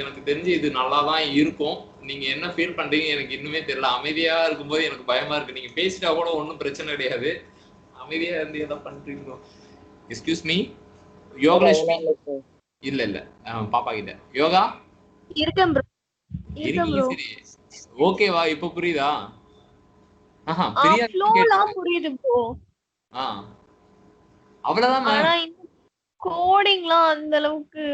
எனக்கு தெரிஞ்சு இது நல்லா தான் இருக்கும். நீங்க என்ன ஃபீல் பண்றீங்க எனக்கு இன்னுமே தெரியல. அமைதியா இருக்கும்போது எனக்கு பயமா இருக்கு. நீங்க பேசிட்டா கூட ஒன்றும் பிரச்சனை கிடையாது. அமைதியா இருந்து எதை பண்றீங்களோ. Excuse me, Yogalakshmi? இல்ல இல்ல, பாப்பா கிட்ட. யோகா இருக்கேன் ப்ரோ. இருக்கீங்க? சரி, ஓகேவா? இப்ப புரியுதா? ஃப்ளோலாம் புரியுது ப்ரோ. அவ்வளவுதான். ஆனா இந்த கோடிங்லாம் அந்த அளவுக்கு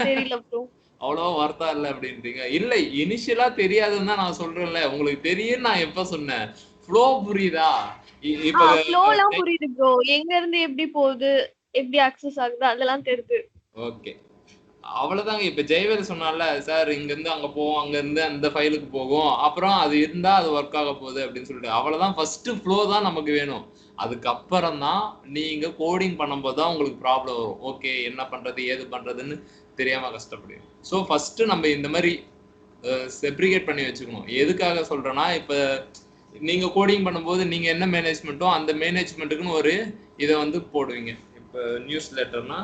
தெரியல ப்ரோ. அவ்வளவா வார்த்தா இல்ல அப்படின்றீங்க? இல்ல, இனிஷியலா தெரியாதுன்னு தான் நான் சொல்றேன்ல. உங்களுக்கு தெரியும் நான் எப்ப சொன்னேன்? ஃப்ளோ புரியுதா? இப்ப ஃப்ளோலாம் புரியுது ப்ரோ. எங்க இருந்து எப்படி போகுது, எப்படி அக்சஸ் ஆகுது, அதெல்லாம் தெரியுது. ஓகே, அவ்வளவுதாங்க. இப்ப ஜெயவேல் சொன்னால, சார் இங்க இருந்து அங்க போவோம், அங்க இருந்து அந்த ஃபைலுக்கு போகும், அப்புறம் அது இருந்தா அது ஒர்க் ஆக போகுது அப்படின்னு சொல்லிட்டு, அவ்வளவுதான். ஃபர்ஸ்ட் ஃப்ளோ தான் நமக்கு வேணும். அதுக்கப்புறம் தான் நீங்க கோடிங் பண்ணும்போது தான் உங்களுக்கு ப்ராப்ளம் வரும். ஓகே, என்ன பண்றது ஏது பண்றதுன்னு தெரியாம கஷ்டப்படுவீங்க. ஸோ ஃபர்ஸ்ட் நம்ம இந்த மாதிரி செப்ரிகேட் பண்ணி வச்சுக்கணும். எதுக்காக சொல்றேன்னா, இப்ப நீங்க கோடிங் பண்ணும்போது நீங்க என்ன மேனேஜ்மெண்ட்டோ அந்த மேனேஜ்மெண்ட்டுக்குன்னு ஒரு இதை வந்து போடுவீங்க. இப்ப நியூஸ் லெட்டர்னா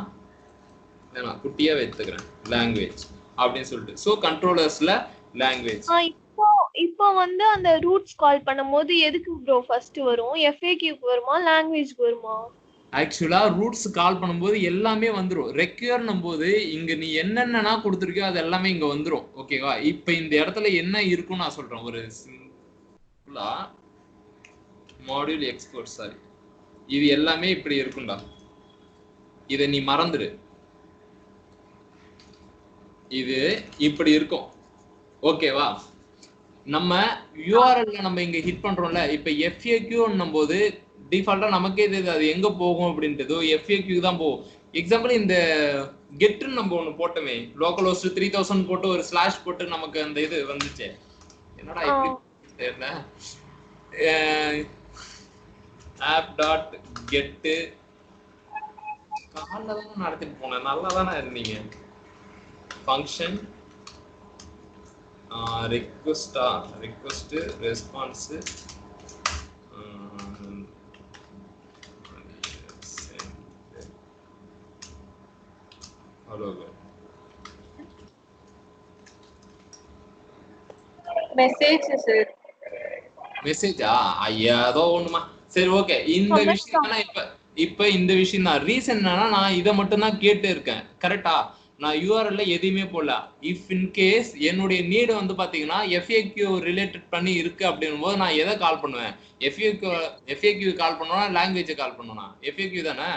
நான் குட்டியா வைத்துக்கிறேன், லாங்குவேஜ் அப்படின்னு சொல்லிட்டு. ஸோ கண்ட்ரோலர்ஸ்ல லாங்குவேஜ். இப்போ வந்து அந்த ரூட்ஸ் கால் பண்ணும்போது எதுக்கு ப்ரோ ஃபர்ஸ்ட் வரும்? FAQ க்கு வருமா, லாங்குவேஜ்க்கு வருமா? ஆக்சுவலா ரூட்ஸ் கால் பண்ணும்போது எல்லாமே வந்துரும். ரெக்யூர்னும் போது இங்க நீ என்னென்னனா கொடுத்துருக்கியோ அது எல்லாமே இங்க வந்துரும். ஓகேவா? இப்ப இந்த இடத்துல என்ன இருக்கும்னு நான் சொல்றேன். ஒரு சிம்பிளா மாடியூல் எக்ஸ்போர்ட் சாரி இது எல்லாமே இப்படி இருக்கும்டா. இதை நீ மறந்துடு. இது இப்படி இருக்கும். ஓகேவா? நம்ம யூஆர்எல்ல நம்ம இங்க ஹிட் பண்றோம்ல. இப்ப FAQ போது டிஃபால்ட்டா நமக்கே தெரியுது அது எங்க போகும் அப்படின்ட்டு. FAQ தான் போகும். எக்ஸாம்பிள் இந்த கெட்னு நம்ம ஒண்ணு போட்டோமே, லோக்கல் ஹோஸ்ட் 3000 போட்டு ஒரு ஸ்லாஷ் போட்டு நமக்கு அந்த இது வந்துச்சு. என்னடா இப்படி தெரியல. app.get கால்ல தான் நடத்திட்டு போனேன். நல்லா தானே இருந்தீங்க. Function request response hello மெசேஜா ஐயாதோ ஒண்ணுமா. சரி ஓகே. இந்த விஷயம் இப்ப இந்த விஷயம் தான் ரீசன் என்னன்னா நான் இதை மட்டும் தான் கேட்டு இருக்கேன். கரெக்டா? நான் யூஆர்எல்ல எதையுமே போடல. இஃப் இன் கேஸ் என்னுடைய நீடு வந்து பாத்தீங்கன்னா FAQ ரிலேட்டட் பண்ணி இருக்கு அப்படின்னும் போது நான் எதை கால் பண்ணுவேன்? FAQ கால் பண்ணுவேனா லாங்குவேஜ் கால் பண்ணுவேனா? FAQ தானே.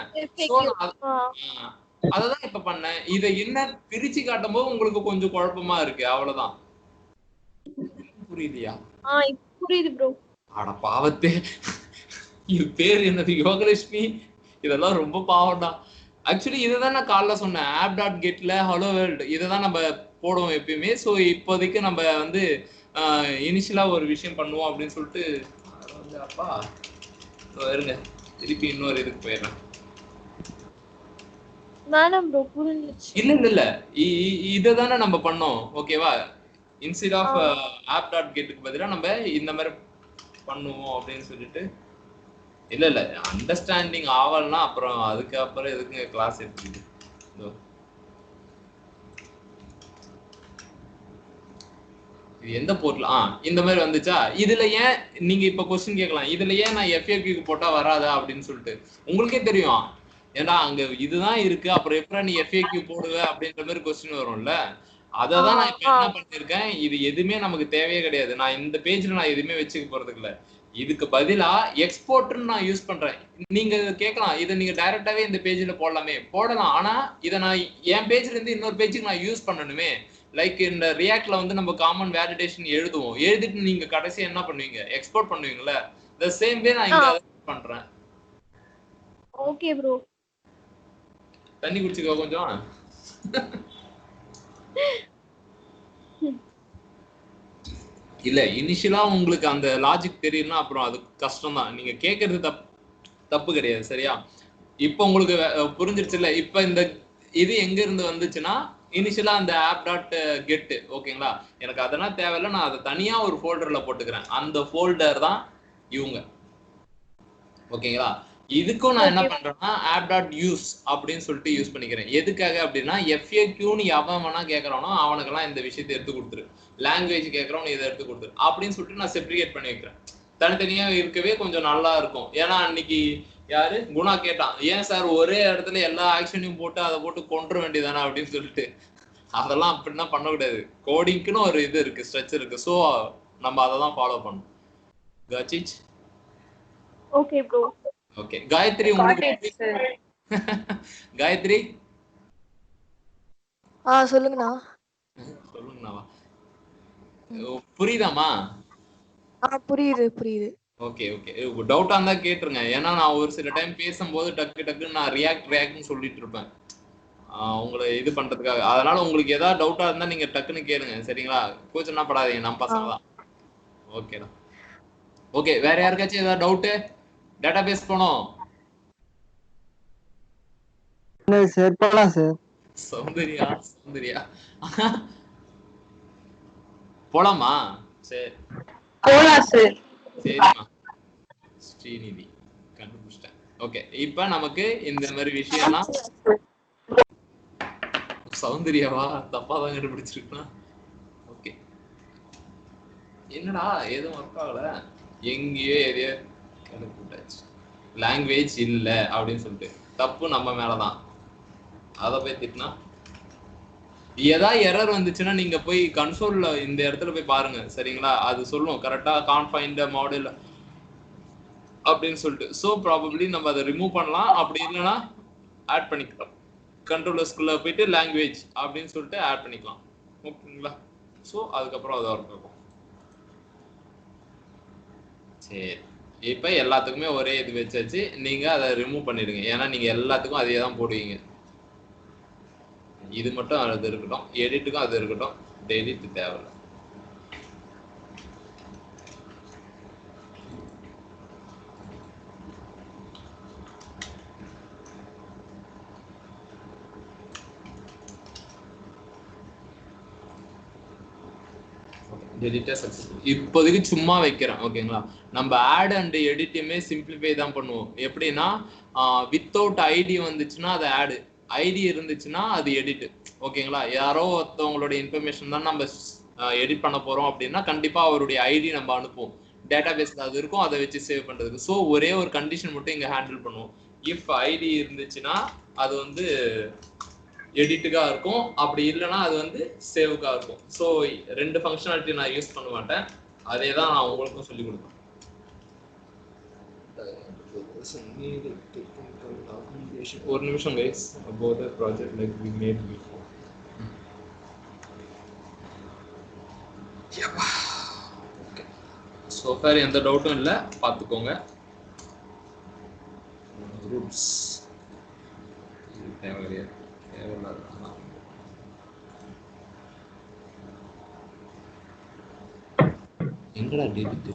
அததான் இப்ப பண்ணேன். இதை என்ன பிரிச்சு காட்டும் போது உங்களுக்கு கொஞ்சம் குழப்பமா இருக்கு. அவ்வளவுதான். புரியுதியா? புரியுது ப்ரோ. அட பாவத்தே. இது பேர் என்னது? யோகலட்சுமி. இதெல்லாம் ரொம்ப பாவம்டா. ஆக்சுவலி இதுதான் நான் காலைல சொன்னேன். app.getல ஹலோ வேர்ல்டு இதைதான் நம்ம போடுவோம் எப்பயுமே. ஸோ இப்போதைக்கு நம்ம வந்து இனிஷியலா ஒரு விஷயம் பண்ணுவோம் அப்படின்னு சொல்லிட்டு அப்பா இருங்க. திருப்பி இன்னொரு இதுக்கு போயிடுறேன். இல்ல இததானே நம்ம பண்ணோம். ஓகேவா? இன்ஸ்டெட் ஆஃப் app.getக்கு பதிலா நம்ம இந்த மாதிரி பண்ணுவோம் அப்படின்னு சொல்லிட்டு. இல்ல அண்டர்ஸ்டாண்டிங் ஆவல்னா அப்புறம் அதுக்கப்புறம் எதுக்குங்க கிளாஸ் எடுத்துக்கிட்டு. இது எந்த போர்ட்டல் இந்த மாதிரி வந்துச்சா? இதுல ஏன் நீங்க இப்ப கொஸ்டின் கேட்கலாம், இதுல ஏன் நான் FAQ போட்டா வராதா அப்படின்னு சொல்லிட்டு. உங்களுக்கே தெரியும். ஏன்னா அங்க இதுதான் இருக்கு, அப்புறம் எப்ப நீ FAQ போடுவ அப்படின்ற மாதிரி கொஸ்டின் வரும்ல. அததான் நான் இப்ப என்ன பண்ணிருக்கேன், இது எதுவுமே நமக்கு தேவையே கிடையாது. நான் இந்த பேஜ்ல நான் எதுவுமே வச்சுக்க போறதுக்கு இல்ல. இதுக்கு பதிலா எக்ஸ்போர்ட்னு நான் யூஸ் பண்றேன். நீங்க கேட்கலாம், இதை நீங்க டைரக்டாவே இந்த பேஜ்ல போடலாமே. போடலாம். ஆனா இதை நான் என் பேஜ்ல இருந்து இன்னொரு பேஜுக்கு நான் யூஸ் பண்ணணுமே. லைக் இந்த ரியாக்ட்ல வந்து நம்ம காமன் வேலிடேஷன் எழுதுவோம். எழுதிட்டு நீங்க கடைசி என்ன பண்ணுவீங்க? எக்ஸ்போர்ட் பண்ணுவீங்கல்ல. the same way நான் இங்க அத பண்றேன். Okay bro. தண்ணி குடிச்சுக்கோ கொஞ்சம். இல்ல இனிஷியலா உங்களுக்கு அந்த லாஜிக் தெரியலனா அப்புறம் அது கஷ்டம் தான். நீங்க கேக்குறது தப்பு கிடையாது. சரியா? இப்போ உங்களுக்கு புரிஞ்சிருச்சுல. இப்போ இந்த இது எங்க இருந்து வந்துச்சுன்னா இனிஷியலா அந்த app.get ஓகேங்களா? எனக்கு அதெல்லாம் தேவையில்லை. நான் அதை தனியா ஒரு ஃபோல்டர்ல போட்டுக்கிறேன். அந்த ஃபோல்டர் தான் இவங்க. ஓகேங்களா? இதுக்கும் நான் என்ன பண்றேன்னா app.use அப்படின்னு சொல்லிட்டு யூஸ் பண்ணிக்கிறேன். எதுக்காக அப்படின்னா FAQன்னு எவன் வேணா கேட்கறானோ அவனுக்கெல்லாம் இந்த விஷயத்தை எடுத்து கொடுத்துரு. லாங்குவேஜ் கேட்கறவனு இதை எடுத்து கொடுத்துரு அப்படின்னு சொல்லிட்டு நான் செப்ரிகேட் பண்ணி வைக்கிறேன். தனித்தனியா இருக்கவே கொஞ்சம் நல்லா இருக்கும். ஏன்னா அன்னைக்கு யாரு குணா கேட்டான், ஏன் சார் ஒரே இடத்துல எல்லா ஆக்ஷனையும் போட்டு அதை போட்டு கொண்டுற வேண்டியதானே அப்படின்னு சொல்லிட்டு. அதெல்லாம் அப்படின்னா பண்ணக்கூடாது. கோடிங்க்குன்னு ஒரு இது இருக்கு, ஸ்ட்ரக்சர் இருக்கு. ஸோ நம்ம அதை தான் ஃபாலோ பண்ணணும். காச்சிச். Okay bro. ஓகே காயத்ரி, உங்களுக்கு காயத்ரி சொல்லுங்கண்ணா. சொல்லுங்கண்ணா. புரியுதாமா? புரியுது புரியுது. Okay okay. டவுட்டா இருந்தா கேட்டுருங்க. ஏன்னா நான் ஒரு சில டைம் பேசும்போது டக்குன்னு நான் ரியாக்ட்னு சொல்லிட்டு இருப்பேன் உங்களை இது பண்றதுக்காக. அதனால உங்களுக்கு ஏதாவது டவுட்டா இருந்தா நீங்க டக்குன்னு கேளுங்க. சரிங்களா? கூச்சம்னா படாதீங்க, நம்ம பசங்க தான். ஓகேடா. ஓகே, வேற யாருக்காச்சும் ஏதாவது டவுட்டு? டேட்டா பேஸ் போனோம் சார். போலாம் சார். சௌந்தர்யா போலாமா? சரி போலாம் சார். சரிமா. ஸ்ரீநிதி கண்டுபிடிச்சிட்டேன். ஓகே, இப்ப நமக்கு இந்த மாதிரி விஷயம்லாம் சௌந்தர்யாவா தப்பா தான் கண்டுபிடிச்சிருக்கா. ஓகே, என்னடா எதுவும் ஒர்க் ஆகல. எங்கேயோ எதையோ கண்டுபிடிச்சாச்சு. லாங்குவேஜ் இல்ல அப்படின்னு சொல்லிட்டு. தப்பு நம்ம மேலதான். அதை போய் திட்டினா ஏதாவது எரர் வந்துச்சுன்னா நீங்க போய் கன்சோல்ல இந்த இடத்துல போய் பாருங்க சரிங்களா, அது சொல்லும் கரெக்டா கான்ட் ஃபைண்ட் மாடல் அப்படின்னு சொல்லிட்டு. ஸோ ப்ராபப்ளி நம்ம அதை ரிமூவ் பண்ணலாம், அப்படி இல்லைன்னா ஆட் பண்ணிக்கலாம். கண்ட்ரோலர்ஸ்குள்ள போயிட்டு லாங்குவேஜ் அப்படின்னு சொல்லிட்டு ஆட் பண்ணிக்கலாம். ஓகேங்களா? ஸோ அதுக்கப்புறம் அதை ஒர்க் ஆகும். சரி, இப்போ எல்லாத்துக்குமே ஒரே இது வச்சாச்சு. நீங்க அதை ரிமூவ் பண்ணிடுங்க, ஏன்னா நீங்க எல்லாத்துக்கும் அதே தான் போடுவீங்க. இது மட்டும் அது இருக்கட்டும், எடிட்டுக்கும் அது இருக்கட்டும், டெலிட் தேவையில்லை. இப்போதைக்கு சும்மா வைக்கிறேன். ஓகேங்களா? நம்ம ஆட் அண்ட் எடிட்டுமே சிம்பிளிஃபை தான் பண்ணுவோம். எப்படின்னா வித்தவுட் ஐடி வந்துச்சுன்னா அது ஆடு, ஐடி இருந்துச்சுன்னா அது எடிட். ஓகேங்களா? யாரோ ஒருத்தவங்களோட இன்ஃபர்மேஷன் தான் நம்ம எடிட் பண்ண போறோம் அப்படின்னா கண்டிப்பா அவருடைய ஐடி நம்ம அனுப்புவோம். டேட்டா பேஸ்ல அது இருக்கும், அதை வச்சு சேவ் பண்றதுக்கு. ஸோ ஒரே ஒரு கண்டிஷன் மட்டும் இங்க ஹேண்டில் பண்ணுவோம். இஃப் ஐடி இருந்துச்சுன்னா அது வந்து எடிட்டுக்கா இருக்கும், அப்படி இல்லைன்னா அது வந்து சேவுக்கா இருக்கும். ஸோ ரெண்டு ஃபங்க்ஷனாலிட்டி நான் யூஸ் பண்ண மாட்டேன், அதே தான் நான் உங்களுக்கும் சொல்லி கொடுப்பேன். ஒரு நிமிஷம் guys, about the project like we made before. Okay, so far எந்த டவுட்டும் இல்லை, பார்த்துக்கோங்க. groups தேவையா தேவையில்லாத எங்கடா டெலிட்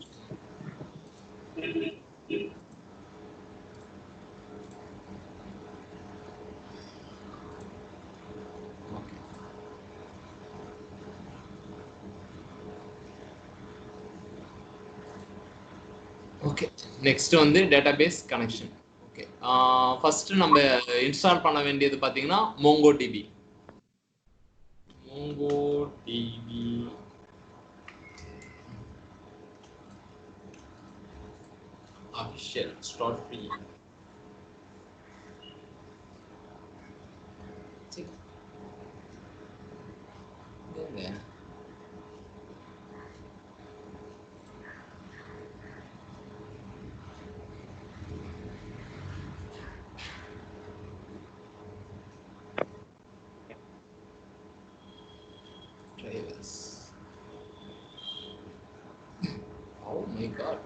ஓகே. நெக்ஸ்ட் வந்து டேட்டாபேஸ் கனெக்ஷன். ஓகே, ஃபர்ஸ்ட் நம்ம இன்ஸ்டால் பண்ண வேண்டியது பாத்தீங்கன்னா MongoDB. official start free. Drivers. Oh my god.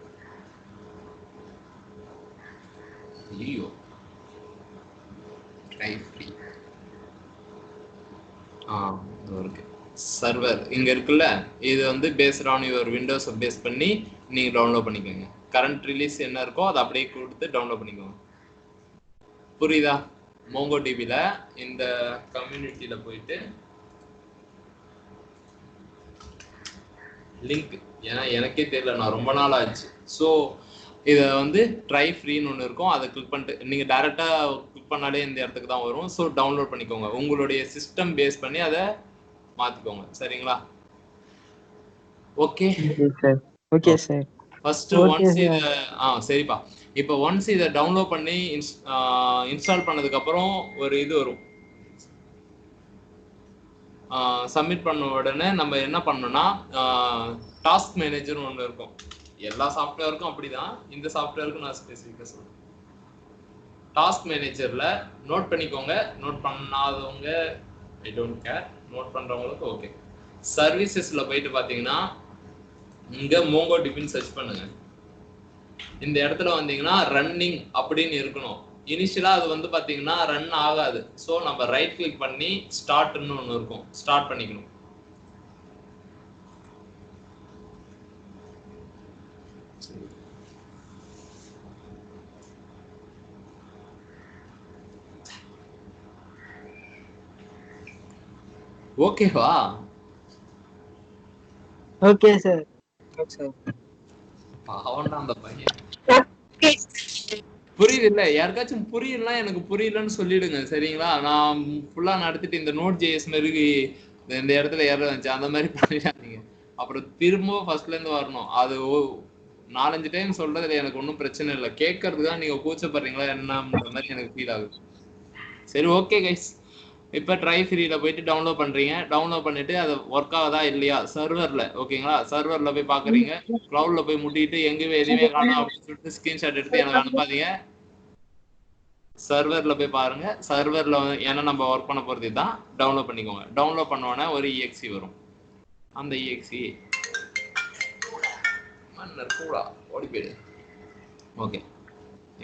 Leo. Try free. இருக்கு சர்வர் இங்க இருக்குல்ல, இது வந்து பேஸ்ட் ஆன் யுவர் விண்டோஸை பேஸ் பண்ணி நீங்க டவுன்லோட் பண்ணிக்கோங்க. கரண்ட் ரிலீஸ் என்ன இருக்கோ அதை அப்படியே கொடுத்து டவுன்லோட் பண்ணிக்கோங்க. புரியுதா? MongoDBல இந்த கம்யூனிட்டியில போயிட்டு லிங்க், ஏன்னா எனக்கே தெரியல, நான் ரொம்ப நாள் ஆச்சு. ஸோ இதை வந்து ட்ரை ஃப்ரீன்னு ஒன்று இருக்கும், அதை கிளிக் பண்ணிட்டு நீங்கள் டைரெக்டாக கிளிக் பண்ணாலே இந்த இடத்துக்கு தான் வரும். ஸோ டவுன்லோட் பண்ணிக்கோங்க, உங்களுடைய சிஸ்டம் பேஸ் பண்ணி அதை மாற்றிக்கோங்க. சரிங்களா? Okay okay sir. First once இதை சரிப்பா. இப்போ ஒன்ஸ் இதை டவுன்லோட் பண்ணி இன்ஸ்டால் பண்ணதுக்கப்புறம் ஒரு இது வரும், சப்மிட் பண்ண உடனே நம்ம என்ன பண்ணோம்னா டாஸ்க் மேனேஜர் ஒன்று இருக்கும். எல்லா சாஃப்ட்வேருக்கும் அப்படிதான், இந்த சாஃப்ட்வேருக்கும் நான் ஸ்பெசிஃபிக்காக சொல்றேன். டாஸ்க் மேனேஜர்ல நோட் பண்ணிக்கோங்க, நோட் பண்ணாதவங்க ஐ டோன்ட் கேர், நோட் பண்றவங்களுக்கு ஓகே. சர்வீசஸ்ல போயிட்டு பாத்தீங்கன்னா இங்க MongoDBன்னு சர்ச் பண்ணுங்க. இந்த இடத்துல வந்தீங்கன்னா ரன்னிங் அப்படின்னு இருக்கணும். இனிஷியலா அது வந்து பாத்தீங்கன்னா ரன் ஆகாது. ஸோ நம்ம ரைட் கிளிக் பண்ணி ஸ்டார்ட்னு ஒன்று இருக்கும், ஸ்டார்ட் பண்ணிக்கணும். ஓகேவா? Okay sir. பாவம்டா அந்த பையன். புரியுது இல்ல? யாருக்காச்சும் புரியலன்னா எனக்கு புரியலன்னு சொல்லிடுங்க சரிங்களா? நான் ஃபுல்லா நடத்திட்டு இந்த நோட் ஜேஎஸ் மாதிரி இந்த இடத்துல ஏற வந்துச்சு அந்த மாதிரி பண்ணிடாதீங்க. அப்புறம் திரும்ப ஃபர்ஸ்ட்ல இருந்து வரணும். அது 4-5 டைம் சொல்றதுல எனக்கு ஒன்றும் பிரச்சனை இல்லை, கேட்கறதுக்கு தான் நீங்க கூச்சப்படுறீங்களா என்னன்ற மாதிரி எனக்கு ஃபீல் ஆகுது. சரி ஓகே கைஸ், இப்போ ட்ரை ஃப்ரீல போயிட்டு டவுன்லோட் பண்றீங்க. டவுன்லோட் பண்ணிட்டு அது ஒர்க் ஆகுதா இல்லையா சர்வர்ல, ஓகேங்களா? சர்வர்ல போய் பாக்குறீங்க, கிளவுட்ல போய் முட்டிட்டு எங்கேயுமே எதுவுமே காணும் அப்படின்னு சொல்லிட்டு ஸ்கிரீன்ஷாட் எடுத்து எனக்கு அனுப்பாதீங்க. சர்வர்ல போய் பாருங்க. சர்வர்ல ஏன்னா நம்ம ஒர்க் பண்ண போறது தான். டவுன்லோட் பண்ணிக்கோங்க. டவுன்லோட் பண்ண உடனே ஒரு EXE வரும். அந்த EXE மன்னர் கூடா ஓடி போயிடு. ஓகே,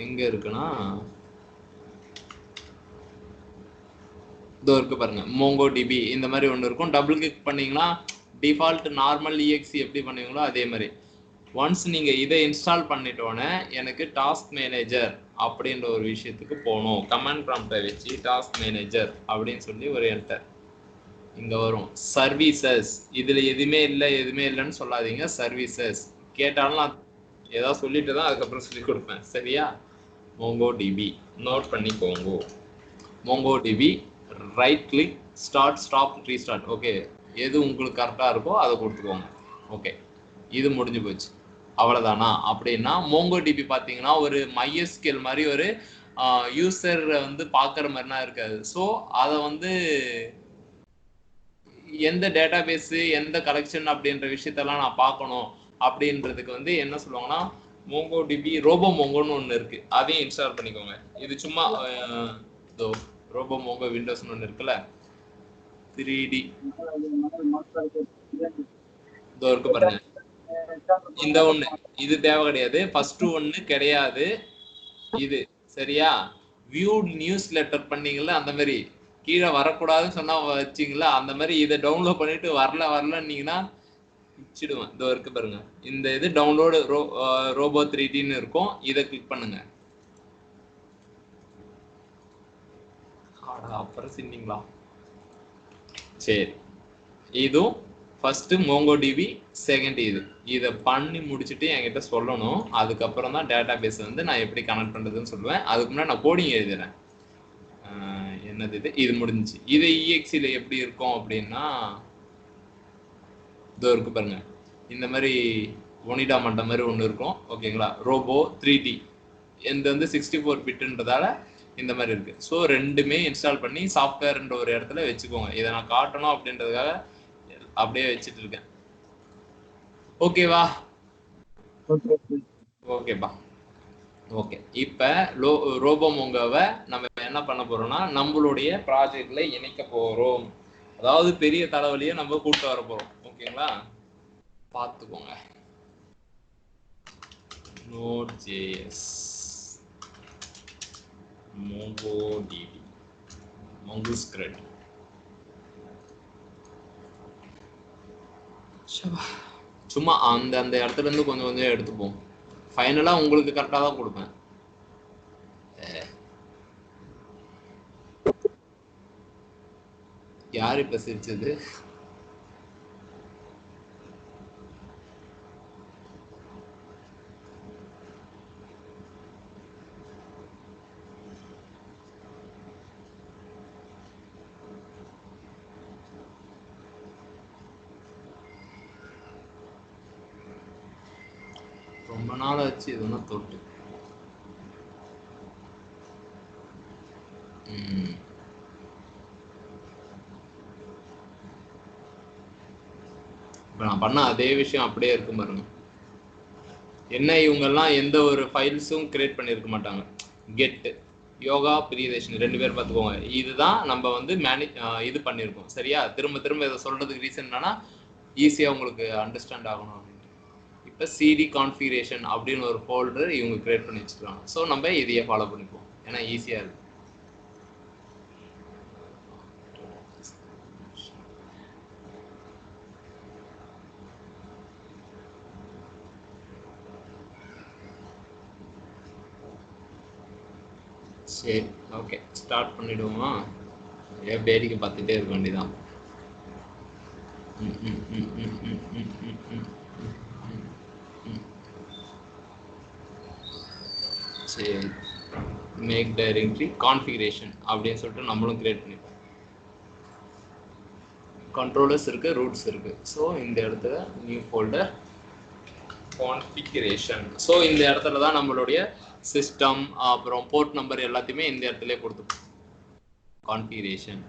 எங்க இருக்குன்னா இதோ இருக்கு பாருங்க, MongoDB இந்த மாதிரி ஒன்று இருக்கும். டபுள் கிளிக் பண்ணீங்கன்னா டிஃபால்ட் நார்மல் EXE எப்படி பண்ணுவீங்களோ அதே மாதிரி. ஒன்ஸ் நீங்க இதை இன்ஸ்டால் பண்ணிட்டோன்னே எனக்கு டாஸ்க் மேனேஜர் அப்படின்ற ஒரு விஷயத்துக்கு போகணும். கமாண்ட் ப்ராம்ப்டை வச்சு டாஸ்க் மேனேஜர் அப்படின்னு சொல்லி ஒரு என்டர். இங்க வரும் சர்வீசஸ். இதுல எதுவுமே இல்லைன்னு சொல்லாதீங்க. சர்வீசஸ் கேட்டாலும் நான் ஏதாவது சொல்லிட்டு தான் அதுக்கப்புறம் சொல்லி கொடுப்பேன், சரியா? MongoDB நோட் பண்ணிக்கோங்க. MongoDB right click, start, stop, restart. Okay, எது உங்களுக்கு கரெக்டாக இருக்கோ அதை கொடுத்துக்கோங்க. ஓகே, இது முடிஞ்சு போச்சு. அவ்வளோதானா? அப்படின்னா MongoDB பார்த்தீங்கன்னா ஒரு MySQL மாதிரி ஒரு யூசர் வந்து பார்க்குற மாதிரினா இருக்காது. ஸோ அதை வந்து எந்த டேட்டா பேஸு எந்த கலெக்ஷன் அப்படின்ற விஷயத்தெல்லாம் நான் பார்க்கணும் அப்படின்றதுக்கு வந்து என்ன சொல்லுவாங்கன்னா MongoDB ரோபோமோங்கோன்னு ஒன்று இருக்கு, அதையும் இன்ஸ்டால் பண்ணிக்கோங்க. இது சும்மா இதோ ரோபோமோங்கோ விண்டோஸ்னு ஒன்று இருக்குல்ல, 3D இதோ இருக்கு பாருங்க. இந்த ஒண்ணு இது தேவை கிடையாது, ஃபர்ஸ்ட் ஒண்ணு கிடையாது இது, சரியா? வியூட் நியூஸ் லெட்டர் பண்ணீங்கல்ல, அந்த மாதிரி கீழே வரக்கூடாதுன்னு சொன்னா வச்சிங்களா, அந்த மாதிரி இதை டவுன்லோட் பண்ணிட்டு வரலன்னீங்கன்னா வச்சிடுவேன். இதோ இருக்கு பாருங்க, இந்த இது டவுன்லோடு ரோபோ 3Dன்னு இருக்கும். இதை கிளிக் பண்ணுங்க. அப்புறம் சின்னீங்களா? சரி, இதுவும் ஃபர்ஸ்ட் MongoDB, செகண்ட் இது. இதை பண்ணி முடிச்சுட்டு என்கிட்ட சொல்லணும். அதுக்கப்புறம் தான் டேட்டா பேஸ் வந்து நான் எப்படி கனெக்ட் பண்றதுன்னு சொல்லுவேன். அதுக்கு முன்னாடி நான் கோடிங் எழுதுறேன். என்னது இது முடிஞ்சிச்சு. இது EXEல எப்படி இருக்கும் அப்படின்னா இதோ இருக்கு பாருங்க, இந்த மாதிரி ஒனிடா மண்ட மாதிரி ஒன்று இருக்கும், ஓகேங்களா? ரோபோ 3D இந்த வந்து 64 பிட்ன்றதால இந்த மாதிரி இருக்கு. ஸோ ரெண்டுமே இன்ஸ்டால் பண்ணி சாஃப்ட்வேர்ன்ற ஒரு இடத்துல வச்சுக்கோங்க. இதை நான் காட்டணும் அப்படின்றதுக்காக அப்படியே வச்சுட்டு இருக்கேன். ஓகேவா? ஓகேப்பா. ஓகே, இப்போ ரோபோமோங்கோவை நம்ம என்ன பண்ண போறோம்னா நம்மளுடைய ப்ராஜெக்ட்ல இணைக்க போறோம். அதாவது பெரிய தலைவலியை நம்ம கூப்பிட்டு வர போறோம், ஓகேங்களா? பார்த்துக்கோங்க. Node.js, MongoDB, MongoScript. சும்மா அந்த இடத்துல இருந்து கொஞ்சம் கொஞ்சம் எடுத்துப்போம். ஃபைனலா உங்களுக்கு கரெக்டா தான் கொடுப்பேன். யார் இப்ப சிரிச்சது? ரொம்ப நாள் ஆச்சு இதெல்லாம் தொட்டு. இப்ப நான் பண்ண அதே விஷயம் அப்படியே இருக்கும் பாருங்க. என்ன இவங்கெல்லாம் எந்த ஒரு ஃபைல்ஸும் கிரியேட் பண்ணியிருக்க மாட்டாங்க. கெட் யோகா பிரியதர்ஷினி 2 பேர் பார்த்துக்கோங்க. இதுதான் நம்ம வந்து இது பண்ணியிருக்கோம், சரியா? திரும்ப திரும்ப இதை சொல்றதுக்கு ரீசன் என்னன்னா ஈஸியா உங்களுக்கு அண்டர்ஸ்டாண்ட் ஆகணும் அப்படின்ட்டு. இப்போ சிடி கான்ஃபிகரேஷன் அப்படின்னு ஒரு ஃபோல்டர் இவங்க கிரியேட் பண்ணி வச்சுருக்காங்க. ஸோ நம்ம இதையே ஃபாலோ பண்ணிப்போம், ஏன்னா ஈஸியா இருக்கு. சரி, ஓகே, ஸ்டார்ட் பண்ணிடுவோமா? வேடிக்கை பார்த்துட்டே இருக்க வேண்டியதான். சரி, மேக் டைரக்டரி கான்ஃபிகரேஷன் அப்படின்னு சொல்லிட்டு நம்மளும் கிரியேட் பண்ணிப்போம். கண்ட்ரோலர்ஸ் இருக்கு, ரூட்ஸ் இருக்கு. ஸோ இந்த இடத்துல நியூ ஃபோல்டர் கான்ஃபிகரேஷன். ஸோ இந்த இடத்துல தான் நம்மளுடைய சிஸ்டம் அப்புறம் போர்ட் நம்பர் எல்லாத்தையுமே இந்த இடத்துல கொடுத்துப்போம். கான்ஃபிகரேஷன்.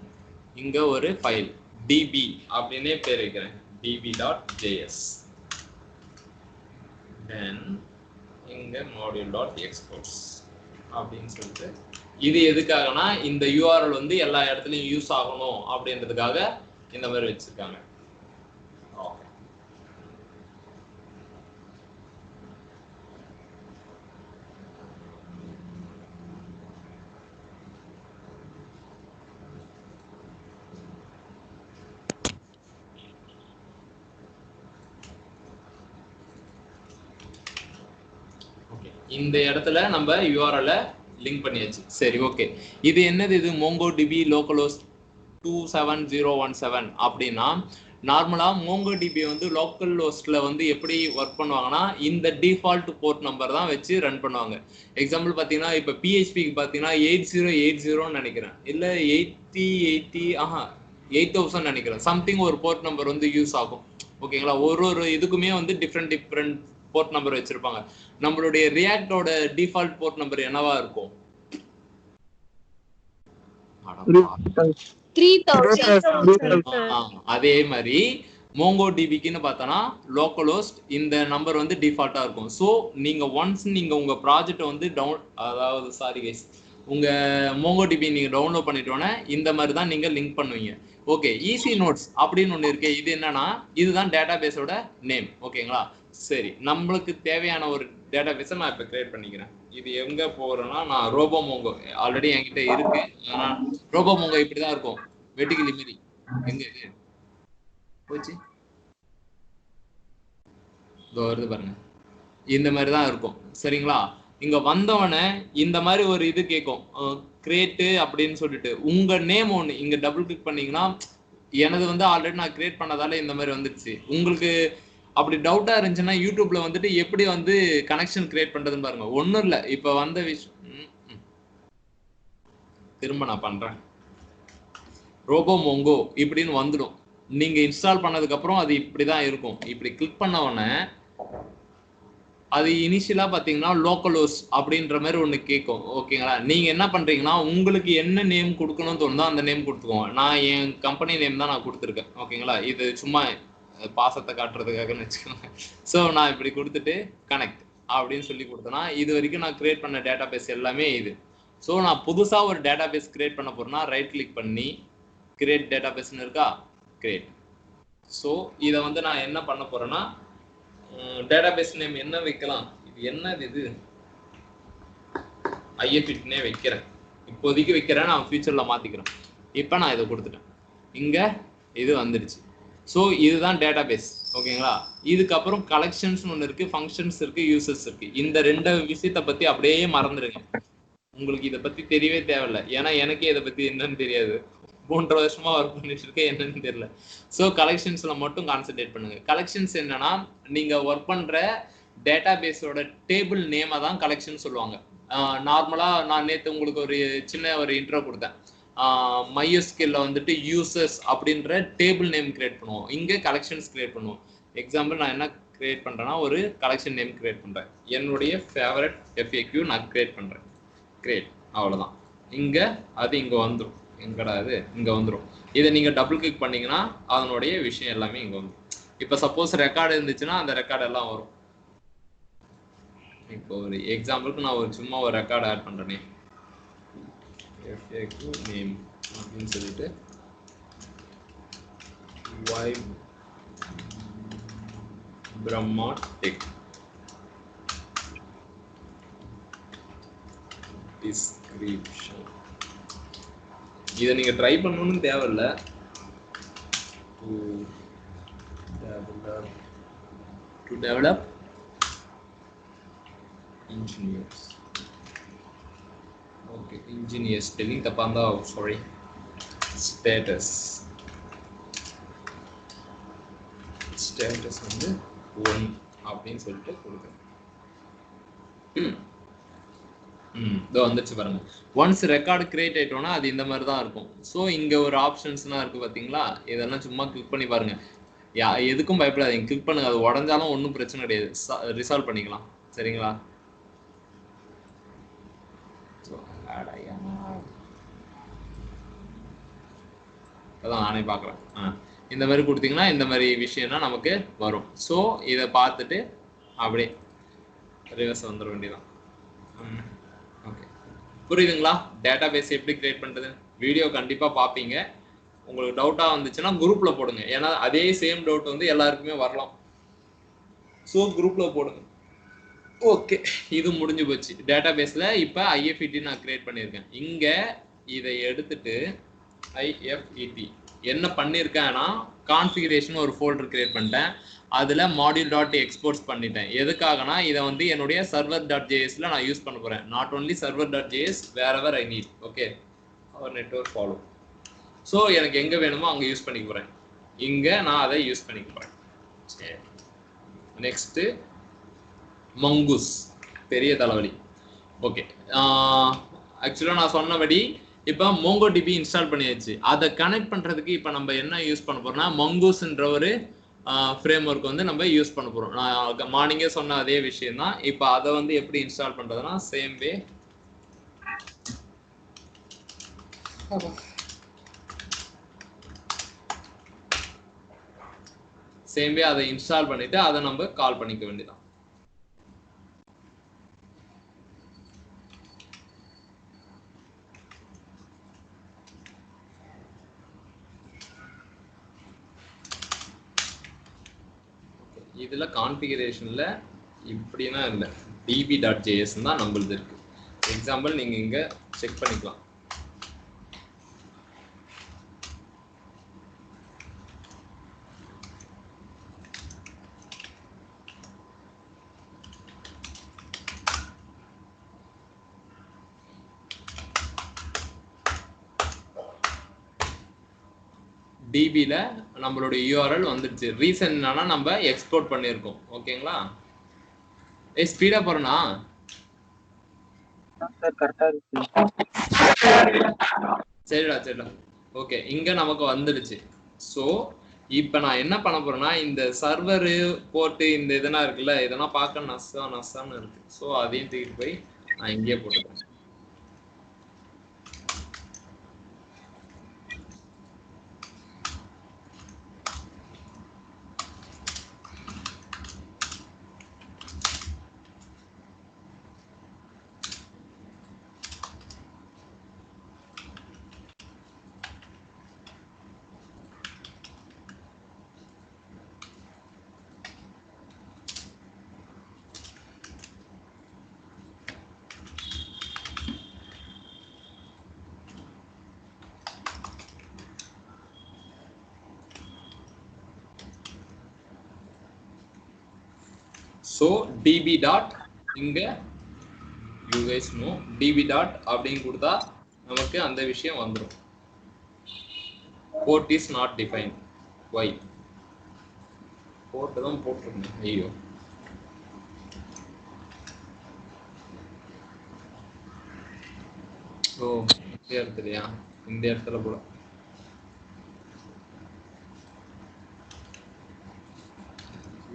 இங்க ஒரு ஃபைல் db அப்படினே பேர் வைக்கிறேன், db.js. then இங்க module.exports அப்படின்னு சொல்லிட்டு, இது எதுக்காகனா இந்த URL வந்து எல்லா இடத்துலயும் யூஸ் ஆகணும் அப்படின்றதுக்காக இந்த மாதிரி வச்சிருக்காங்க. இந்த இடத்துல நம்ம URL லிங்க் பண்ணியாச்சு. சரி, ஓகே. இது என்னது? இது MongoDB localhost 27017 அப்படின்னா நார்மலா MongoDB வந்து லோக்கல் ஹோஸ்ட்ல வந்து எப்படி ஒர்க் பண்ணுவாங்கன்னா இந்த டிஃபால்ட் போர்ட் நம்பர் தான் வச்சு ரன் பண்ணுவாங்க. எக்ஸாம்பிள் பாத்தீங்கன்னா இப்ப PHPக்கு பாத்தீங்கன்னா 8080 நினைக்கிறேன், இல்ல 8000 நினைக்கிறேன், சம்திங் ஒரு போர்ட் நம்பர் வந்து யூஸ் ஆகும். ஓகேங்களா? ஒரு இதுக்குமே வந்து டிஃப்ரெண்ட் போர்ட் நம்பர் வச்சிருப்பாங்க. நம்மளுடைய ரியாக்டோட டிஃபால்ட் போர்ட் நம்பர் என்னவா இருக்கும்? 3000. அதே மாதிரி MongoDBக்குன்னு பார்த்தனா லோக்கல் ஹோஸ்ட் இந்த நம்பர் வந்து டிஃபால்ட்டா இருக்கும். ஸோ நீங்க ஒன்ஸ் நீங்க உங்க ப்ராஜெக்ட் வந்து உங்க MongoDB நீங்க டவுன்லோட் பண்ணிட்டோன்னே இந்த மாதிரி தான் நீங்க லிங்க் பண்ணுவீங்க. ஓகே, ஈஸி நோட்ஸ் அப்படின்னு ஒன்று இருக்கு. இது என்னன்னா இதுதான் டேட்டாபேஸோட நேம். ஓகேங்களா? சரி, நம்மளுக்கு தேவையான ஒரு டேட்டாபேஸை நான் இப்போ கிரியேட் பண்ணிக்கிறேன். இது எங்க போறேன்னா நான் ரோபோமோங்கோ ஆல்ரெடி என்கிட்ட இருக்கு. ஆனா ரோபோமோங்கோ இப்படிதான் இருக்கும், வெட்டிக்கிளி மாதிரி. எங்க இது போச்சு? வருது பாருங்க, இந்த மாதிரி தான் இருக்கும். சரிங்களா? இங்க வந்தவனே இந்த மாதிரி ஒரு இது கேட்கும், கிரியேட் அப்படின்னு சொல்லிட்டு உங்க நேம் ஒன்று இங்க டபுள் கிளிக் பண்ணீங்கன்னா எனது வந்து ஆல்ரெடி நான் கிரியேட் பண்ணதால இந்த மாதிரி வந்துடுச்சு. உங்களுக்கு அப்படி டவுட்டா இருந்துச்சுன்னா யூடியூப்ல வந்துட்டு எப்படி வந்து கனெக்ஷன் கிரியேட் பண்றதுன்னு பாருங்க. ஒன்றும் இல்லை, இப்போ வந்த விஷயம் திரும்ப நான் பண்றேன். ரோபோமோங்கோ இப்படின்னு வந்துடும். நீங்க இன்ஸ்டால் பண்ணதுக்கு அப்புறம் அது இப்படிதான் இருக்கும். இப்படி கிளிக் பண்ண உடனே அது இனிஷியலா பாத்தீங்கன்னா லோக்கல் ஹோஸ்ட் அப்படின்ற மாதிரி ஒண்ணு கேட்கும். ஓகேங்களா? நீங்க என்ன பண்றீங்கன்னா உங்களுக்கு என்ன நேம் கொடுக்கணும்னு தோணுதோ அந்த நேம் கொடுத்துக்கோங்க. நான் என் கம்பெனி நேம் தான் நான் கொடுத்துருக்கேன். ஓகேங்களா? இது சும்மா பாசத்தை காட்டுறதுக்காகன்னு வச்சுக்கோங்க. ஸோ நான் இப்படி கொடுத்துட்டு கனெக்ட் அப்படின்னு சொல்லி கொடுத்தேன்னா இது வரைக்கும் நான் கிரியேட் பண்ண டேட்டாபேஸ் எல்லாமே இது. ஸோ நான் புதுசா ஒரு டேட்டாபேஸ் கிரியேட் பண்ண போறேன்னா ரைட் கிளிக் பண்ணி கிரியேட் டேட்டாபேஸ்ன்னு இருக்கா, கிரியேட். ஸோ இதை வந்து நான் என்ன பண்ண போறேன்னா டேட்டாபேஸ் நேம் என்ன வைக்கலாம், இது என்னது, இது IFITனே வைக்கிறேன். இப்போதைக்கு வைக்கிறேன், நான் ஃபியூச்சர்ல மாத்திக்கிறேன். இப்போ நான் இதை கொடுத்துட்டேன், இங்க இது வந்துடுச்சு. ஸோ இதுதான் டேட்டாபேஸ். ஓகேங்களா? இதுக்கப்புறம் கலெக்ஷன்ஸ் ஒன்று இருக்கு, ஃபங்க்ஷன்ஸ் இருக்கு, யூசர்ஸ் இருக்கு. இந்த ரெண்டு விஷயத்தை பத்தி அப்படியே மறந்துடுங்க. உங்களுக்கு இதை பத்தி தெரியவே தேவையில்லை, ஏன்னா எனக்கே இதை பத்தி என்னன்னு தெரியாது. 3 வருஷமா ஒர்க் பண்ணிட்டு இருக்கேன், என்னன்னு தெரியல. ஸோ கலெக்ஷன்ஸ்ல மட்டும் கான்சென்ட்ரேட் பண்ணுங்க. கலெக்ஷன்ஸ் என்னன்னா நீங்க ஒர்க் பண்ற டேட்டாபேஸோட டேபிள் நேமை தான் கலெக்ஷன் சொல்லுவாங்க. நார்மலா நான் நேற்று உங்களுக்கு ஒரு சின்ன ஒரு இன்ட்ரோ கொடுத்தேன். MySQL வந்துட்டு யூசர்ஸ் அப்படின்ற டேபிள் நேம் கிரியேட் பண்ணுவோம், இங்க கலெக்ஷன்ஸ் கிரியேட் பண்ணுவோம். எக்ஸாம்பிள் நான் என்ன கிரியேட் பண்றேன்னா ஒரு கலெக்ஷன் நேம் கிரியேட் பண்றேன். என்னுடைய ஃபேவரட் FAQ நான் கிரியேட் பண்றேன், கிரியேட். அவ்வளவுதான். இங்க அது இங்க வந்துடும். எங்கடா இது? இங்க வந்துடும். இதை நீங்க டபுள் கிளிக் பண்ணீங்கன்னா அதனுடைய விஷயம் எல்லாமே இங்க வந்துடும். இப்ப சப்போஸ் ரெக்கார்டு இருந்துச்சுன்னா அந்த ரெக்கார்டு எல்லாம் வரும். இப்போ ஒரு எக்ஸாம்பிளுக்கு நான் ஒரு சும்மா ஒரு ரெக்கார்டு ஆட் பண்றேனே, FAQ நேம் அப்படின்னு சொல்லிட்டு Y Brahma Tech description. இதை நீங்க ட்ரை பண்ணணும்னு தேவையில்ல. to develop engineers. Okay, engineers spelling தப்பாந்தா sorry. status வந்து 1 அப்படின்னு சொல்லிட்டு கொடுக்குறேன். இதோ வந்துச்சு பாருங்க. ஒன்ஸ் ரெக்கார்டு கிரியேட் ஆயிட்டோம்னா அது இந்த மாதிரி தான் இருக்கும். ஸோ இங்க ஒரு ஆப்ஷன்ஸ்லாம் இருக்கு பாத்தீங்களா, இதெல்லாம் சும்மா கிளிக் பண்ணி பாருங்க. எதுக்கும் பயப்படாதீங்க, கிளிக் பண்ணுங்க. அது உடஞ்சாலும் ஒன்றும் பிரச்சனை கிடையாது, ரிசால்வ் பண்ணிக்கலாம். சரிங்களா? அதான் நானே பார்க்குறேன். இந்த மாதிரி கொடுத்தீங்கன்னா இந்த மாதிரி விஷயம்னா நமக்கு வரும். ஸோ இதை பார்த்துட்டு அப்படியே ரிவர்ஸ் வந்துட வேண்டியதான். ஓகே, புரியுதுங்களா? டேட்டா பேஸ் எப்படி கிரியேட் பண்ணுறது? வீடியோ கண்டிப்பாக பார்ப்பீங்க. உங்களுக்கு டவுட்டாக வந்துச்சுன்னா குரூப்பில் போடுங்க. ஏன்னா அதே சேம் டவுட் வந்து எல்லாருக்குமே வரலாம். ஸோ குரூப்பில் போடுங்க. ஓகே, இது முடிஞ்சு போச்சு. டேட்டா பேஸில் இப்போ ஐஎஃப்இடி நான் கிரியேட் பண்ணியிருக்கேன். இங்கே இதை எடுத்துட்டு IFET என்ன பண்ணியிருக்கேன்னா கான்ஃபிகரேஷன் ஒரு ஃபோல்டர் கிரியேட் பண்ணிட்டேன். அதில் module.exports பண்ணிட்டேன். எதுக்காகனா இதை வந்து என்னுடைய server.jsல நான் யூஸ் பண்ண போகிறேன். Not only server.js, wherever I need. Okay, our network follow. So எனக்கு எங்கே வேணுமோ அங்கே யூஸ் பண்ணிக்க போகிறேன். இங்கே நான் அதை யூஸ் பண்ணிக்க போகிறேன். சரி, நெக்ஸ்ட்டு மங்கூஸ், பெரிய தலைவலி. ஓகே, ஆக்சுவலாக நான் சொன்னபடி இப்போ MongoDB இன்ஸ்டால் பண்ணியாச்சு. அதை கனெக்ட் பண்ணுறதுக்கு இப்போ நம்ம என்ன யூஸ் பண்ண போகிறோம்னா மங்கூஸ்ன்ற ஒரு ஃப்ரேம் ஒர்க் வந்து நம்ம யூஸ் பண்ண போகிறோம். நான் மார்னிங்கே சொன்ன அதே விஷயம் தான். இப்போ அதை வந்து எப்படி இன்ஸ்டால் பண்ணுறதுனா சேம் வே அதை இன்ஸ்டால் பண்ணிட்டு அதை நம்ம கால் பண்ணிக்க வேண்டியதான். இதுல கான்ஃபிகரேஷன்ல இப்படினா இல்ல, db.js தான் நம்மளுது இருக்கு. எக்ஸாம்பிள் நீங்க இங்க செக் பண்ணிக்கலாம். டிபில நம்மளுடைய URL வந்துருச்சு. ரீசன் என்னன்னா நம்ம எக்ஸ்போர்ட் பண்ணியிருக்கோம். ஓகேங்களா? ஸ்பீடா போறேனா? சரிடா. ஓகே, இங்க நமக்கு வந்துருச்சு. ஸோ இப்போ நான் என்ன பண்ண போறேன்னா இந்த சர்வரு போட்டு இந்த இதெல்லாம் இருக்குல்ல, இதெல்லாம் பார்க்க நசான்னு இருக்கு. ஸோ அதையும் தூக்கிட்டு போய் நான் இங்கேயே போட்டுக்கிறேன். ஸோ db டாட் இங்க you guys know db dot அப்படின்னு கொடுத்தா நமக்கு அந்த விஷயம் வந்துடும். port is not defined. why? port தான் போட்டுருங்க. ஐயோ, ஓ இந்த இடத்துலயா? இந்த இடத்துல போல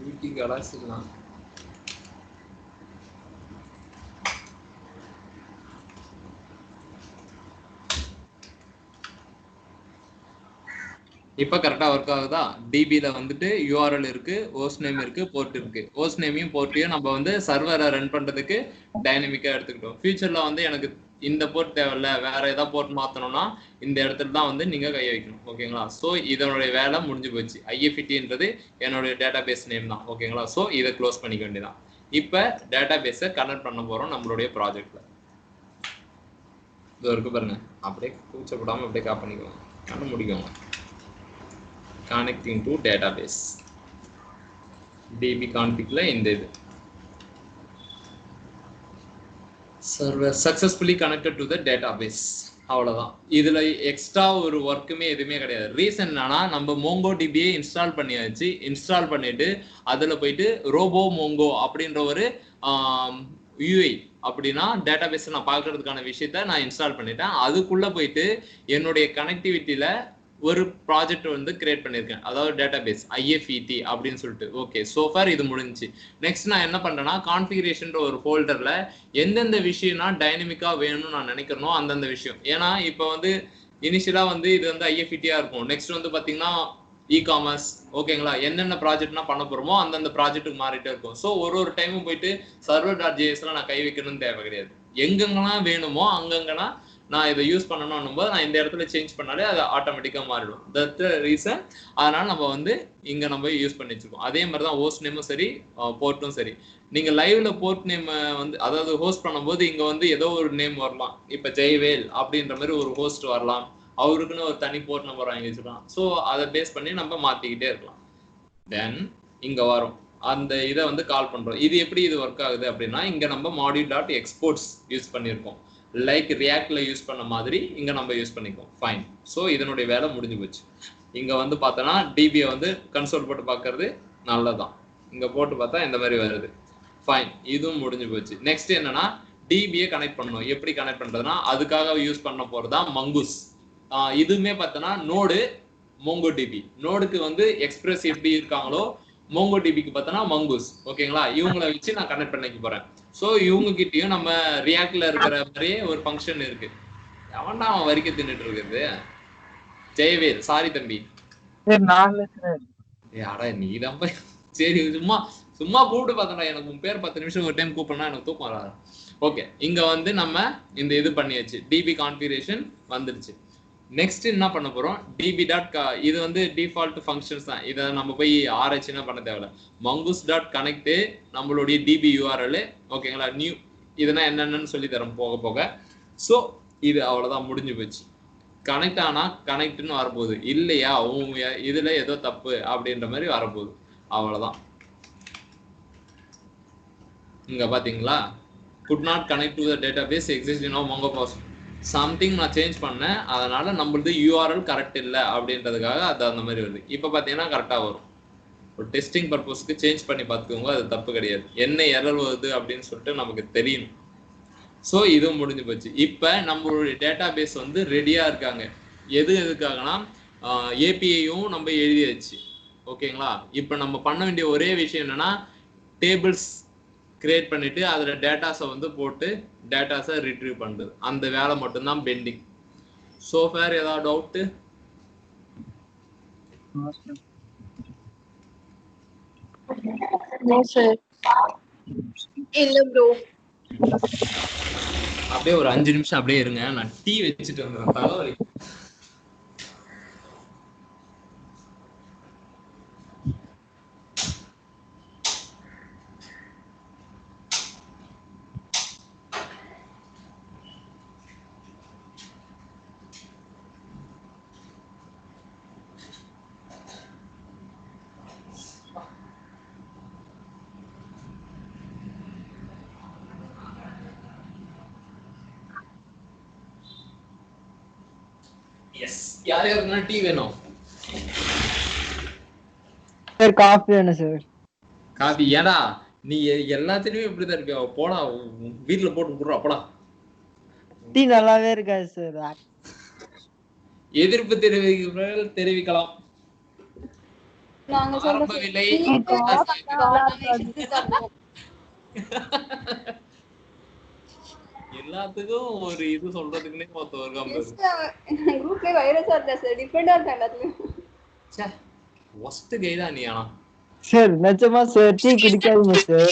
வீட்டி கலாசிக்கலாம். இப்போ கரெக்டா ஒர்க் ஆகுதா? டிபில வந்துட்டு URL இருக்கு, ஹோஸ்ட் நேம் இருக்கு, போர்ட் இருக்கு. ஹோஸ்ட் நேமையும் போர்ட்டையும் நம்ம வந்து சர்வரை ரன் பண்றதுக்கு டைனமிக்கா எடுத்துக்கிட்டோம். ஃபியூச்சர்ல வந்து எனக்கு இந்த போர்ட் தேவையில்ல, வேற ஏதாவது போர்ட் மாத்தணும்னா இந்த இடத்துல தான் வந்து நீங்க கைய வைக்கணும். ஓகேங்களா? ஸோ இதனுடைய வேலை முடிஞ்சு போச்சு. IFET-ன்றது என்னுடைய டேட்டா பேஸ் நேம் தான். ஓகேங்களா? ஸோ இதை க்ளோஸ் பண்ணிக்க வேண்டியதான். இப்போ டேட்டா பேஸை கனெக்ட் பண்ண போறோம் நம்மளுடைய ப்ராஜெக்ட்ல. இது இருக்கு பாருங்க, அப்படியே கூச்சப்படாம அப்படியே காப் பண்ணிக்கலாம், கண்ணு முடிக்கோங்க. connecting to database db config la இந்த இது server successfully connected to the database. அவ்வளவுதான். இதுல எக்ஸ்ட்ரா ஒரு ஒர்க்குமே எதுவுமே கிடையாது. ரீசன் என்னன்னா நம்ம MongoDB இன்ஸ்டால் பண்ணியாச்சு. இன்ஸ்டால் பண்ணிட்டு அதுல போயிட்டு ரோபோ மோங்கோ அப்படின்ற ஒரு UI அப்படின்னா டேட்டாபேஸ் நான் பார்க்கறதுக்கான விஷயத்த நான் இன்ஸ்டால் பண்ணிட்டேன். அதுக்குள்ள போயிட்டு என்னுடைய கனெக்டிவிட்டியில ஒரு ப்ராஜெக்ட் வந்து கிரியேட் பண்ணியிருக்கேன், அதாவது டேட்டாபேஸ் IFET அப்படின்னு சொல்லிட்டு. ஓகே, சோஃபார் இது முடிஞ்சிச்சு. நெக்ஸ்ட் நான் என்ன பண்றேன்னா கான்ஃபிகரேஷன் ஒரு ஃபோல்டர்ல எந்தெந்த விஷயம்னா டைனமிக்கா வேணும்னு நான் நினைக்கிறனோ அந்தந்த விஷயம். ஏன்னா இப்போ வந்து இனிஷியலா வந்து இது வந்து IFET-ஆ இருக்கும். நெக்ஸ்ட் வந்து பாத்தீங்கன்னா இ-காமர்ஸ், ஓகேங்களா, என்னென்ன ப்ராஜெக்ட்னா பண்ண போறோமோ அந்தந்த ப்ராஜெக்ட்டுக்கு மாறிட்டே இருக்கும். ஸோ ஒரு டைமும் போயிட்டு server.jsல நான் கை வைக்கணும்னு தேவை கிடையாது. எங்கெங்கெல்லாம் வேணுமோ அங்கங்கன்னா நான் இதை யூஸ் பண்ணணும் போது நான் இந்த இடத்துல சேஞ்ச் பண்ணாலே அது ஆட்டோமேட்டிக்கா மாறிடும். That reason. அதனால நம்ம வந்து இங்க நம்ம யூஸ் பண்ணி வச்சிருக்கோம். அதே மாதிரி தான் ஹோஸ்ட் நேமும் சரி போர்ட்டும் சரி. நீங்க லைவ்ல போர்ட் நேம் வந்து அதாவது ஹோஸ்ட் பண்ணும்போது இங்க வந்து ஏதோ ஒரு நேம் வரலாம். இப்ப ஜெய்வேல் அப்படின்ற மாதிரி ஒரு ஹோஸ்ட் வரலாம், அவருக்குன்னு ஒரு தனி போர்ட் நம்பர் வாங்கி வச்சுக்கலாம். ஸோ அதை பேஸ் பண்ணி நம்ம மாத்திக்கிட்டே இருக்கலாம். தென் இங்க வரும் அந்த இதை வந்து கால் பண்றோம். இது எப்படி இது ஒர்க் ஆகுது அப்படின்னா இங்க நம்ம module.exports யூஸ் பண்ணியிருக்கோம். லைக் ரியாக்ட்ல யூஸ் பண்ண மாதிரி இங்க நம்ம யூஸ் பண்ணிக்கோம். ஃபைன். ஸோ இதனுடைய வேலை முடிஞ்சு போச்சு. இங்க வந்து பார்த்தோன்னா டிபியை வந்து கன்சோல் போட்டு பார்க்கறது நல்லதான். இங்க போட்டு பார்த்தா இந்த மாதிரி வருது. ஃபைன், இதுவும் முடிஞ்சு போச்சு. நெக்ஸ்ட் என்னன்னா டிபியை கனெக்ட் பண்ணணும். எப்படி கனெக்ட் பண்றதுன்னா அதுக்காக யூஸ் பண்ண போறதா மங்கூஸ். இதுவுமே பார்த்தோன்னா நோடு MongoDB. நோடுக்கு வந்து எக்ஸ்பிரஸ் எப்படி இருக்காங்களோ MongoDBக்கு பார்த்தோன்னா மங்கூஸ். ஓகேங்களா, இவங்களை வச்சு நான் கனெக்ட் பண்ணிக்க போறேன். ஸோ இவங்க கிட்டயும் நம்ம ரியாக்ட்ல இருக்கிற மாதிரியே ஒரு ஃபங்க்ஷன் இருக்கு. அவன்டா அவன் வரிக்க தின்னுட்டு இருக்குது. ஜெயவேல், சாரி தம்பி. யாரா நீ தான் போய் சரி சும்மா சும்மா கூப்பிட்டு பார்த்தா எனக்கு உன் பேர் 10 நிமிஷம் ஒரு டைம் கூப்பிடனா எனக்கு தூக்கம் வராது. ஓகே, இங்க வந்து நம்ம இந்த இது பண்ணியாச்சு. டிபி கான்ஃபிகரேஷன் வந்துருச்சு. நெக்ஸ்ட் என்ன பண்ண போறோம், db. இது வந்து டிஃபால்ட் ஃபங்க்ஷன்ஸ் தான். இதை நம்ம போய் ஆராய்ச்சினா பண்ண தேவையில்ல. mongoose.connect நம்மளுடைய டிபி URL. ஓகேங்களா, நியூ இதெல்லாம் என்னென்னு சொல்லி தரோம் போக போக. ஸோ இது அவ்வளோதான், முடிஞ்சு போச்சு. கனெக்ட் ஆனா கனெக்ட்னு வரப்போகுது, இல்லையா இதுல ஏதோ தப்பு அப்படின்ற மாதிரி வரப்போகுது. அவ்வளோதான். இங்க பாத்தீங்களா, could not connect to the database existing of MongoPost. Something நான் சேஞ்ச் பண்ணேன், அதனால நம்மளது URL கரெக்ட் இல்லை அப்படின்றதுக்காக அது அந்த மாதிரி வருது. இப்போ பார்த்தீங்கன்னா கரெக்டாக வரும். ஒரு டெஸ்டிங் பர்பஸ்க்கு சேஞ்ச் பண்ணி பார்த்துக்கோங்க, அது தப்பு கிடையாது. என்ன எரர் வருது அப்படின்னு சொல்லிட்டு நமக்கு தெரியணும். ஸோ இதுவும் முடிஞ்சு போச்சு. இப்போ நம்மளுடைய டேட்டா பேஸ் வந்து ரெடியாக இருக்காங்க. எதுக்காகனா ஏபிஐயும் நம்ம எழுதியாச்சு. ஓகேங்களா, இப்போ நம்ம பண்ண வேண்டிய ஒரே விஷயம் என்னன்னா டேபிள்ஸ் கிரியேட் பண்ணிட்டு அதுல டேட்டாஸை வந்து போட்டு டேட்டாஸை ரிட்ரீவ் பண்றது. அந்த வேலை மட்டும்தான் பெண்டிங். சோ ஃபார் ஏதாவது டவுட்? No sir. இல்ல ப்ரோ. அப்படியே ஒரு 5 நிமிஷம் அப்படியே இருங்க, நான் டீ வச்சுட்டு வந்துடுறேன். தலைவலி. யார் யாருக்குன்னா டீ வேணும்? சார் காஃபி வேணும் சார். காஃபி? ஏடா நீ எல்லாத்துலயும் இப்படிதான் இருப்பியா? போடா வீட்டுல போட்டு போடுறா போடா. டீ நல்லாவே இருக்காது சார். எதிர்ப்பு தெரிவிக்கலாம். ஆரம்ப விலை எல்லாத்துக்கும் ஒரு இது சொல்றதுக்குன்னே குரூப்ல வைரஸா இருந்தா சார் டிஃபரெண்டா இருந்தா எல்லாத்துலயும். ச்சே, ஒஸ்ட் கைடா நீ. ஆனா சார் நிஜமா சார் டீ குடிக்காதீங்க சார்.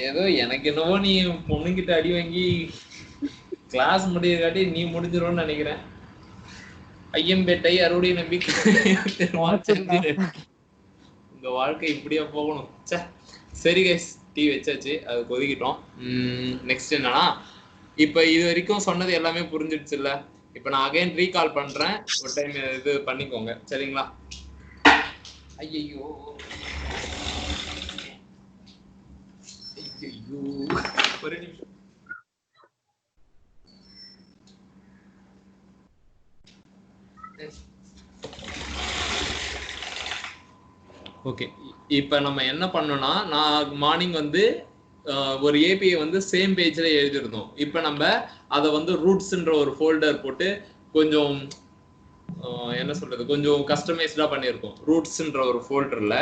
ஏதோ எனக்கு என்னவோ நீ பொண்ணுகிட்ட அடி வாங்கி கிளாஸ் முடியக்காட்டி நீ முடிஞ்சிரும்னு நினைக்கிறேன். ஐயம்பேட்டை அறுவடை நம்பிக்கை உங்க வாழ்க்கை இப்படியா போகணும். சே, சரி கைஸ், டீ வச்சாச்சு, அது கொதிக்கிட்டோம். நெக்ஸ்ட் என்னன்னா, இப்ப இது வரைக்கும் சொன்னது எல்லாமே புரிஞ்சிடுச்சுல்ல. இப்ப நான் அகைன் ரீகால் பண்றேன், ஒரு டைம் இது பண்ணிக்கோங்க சரிங்களா? ஐயோ ஐயோ, ஒரு நிமிஷம். ஓகே, இப்போ நம்ம என்ன பண்ணோம்னா, நான் மார்னிங் வந்து ஒரு ஏபிஐ வந்து சேம் பேஜ்ல எழுதிருந்தோம். இப்ப நம்ம அதை வந்து ரூட்ஸ்ன்ற ஒரு ஃபோல்டர் போட்டு கொஞ்சம் என்ன சொல்றது கொஞ்சம் கஸ்டமைஸ்டா பண்ணியிருக்கோம். ரூட்ஸ்ன்ற ஒரு ஃபோல்டர்ல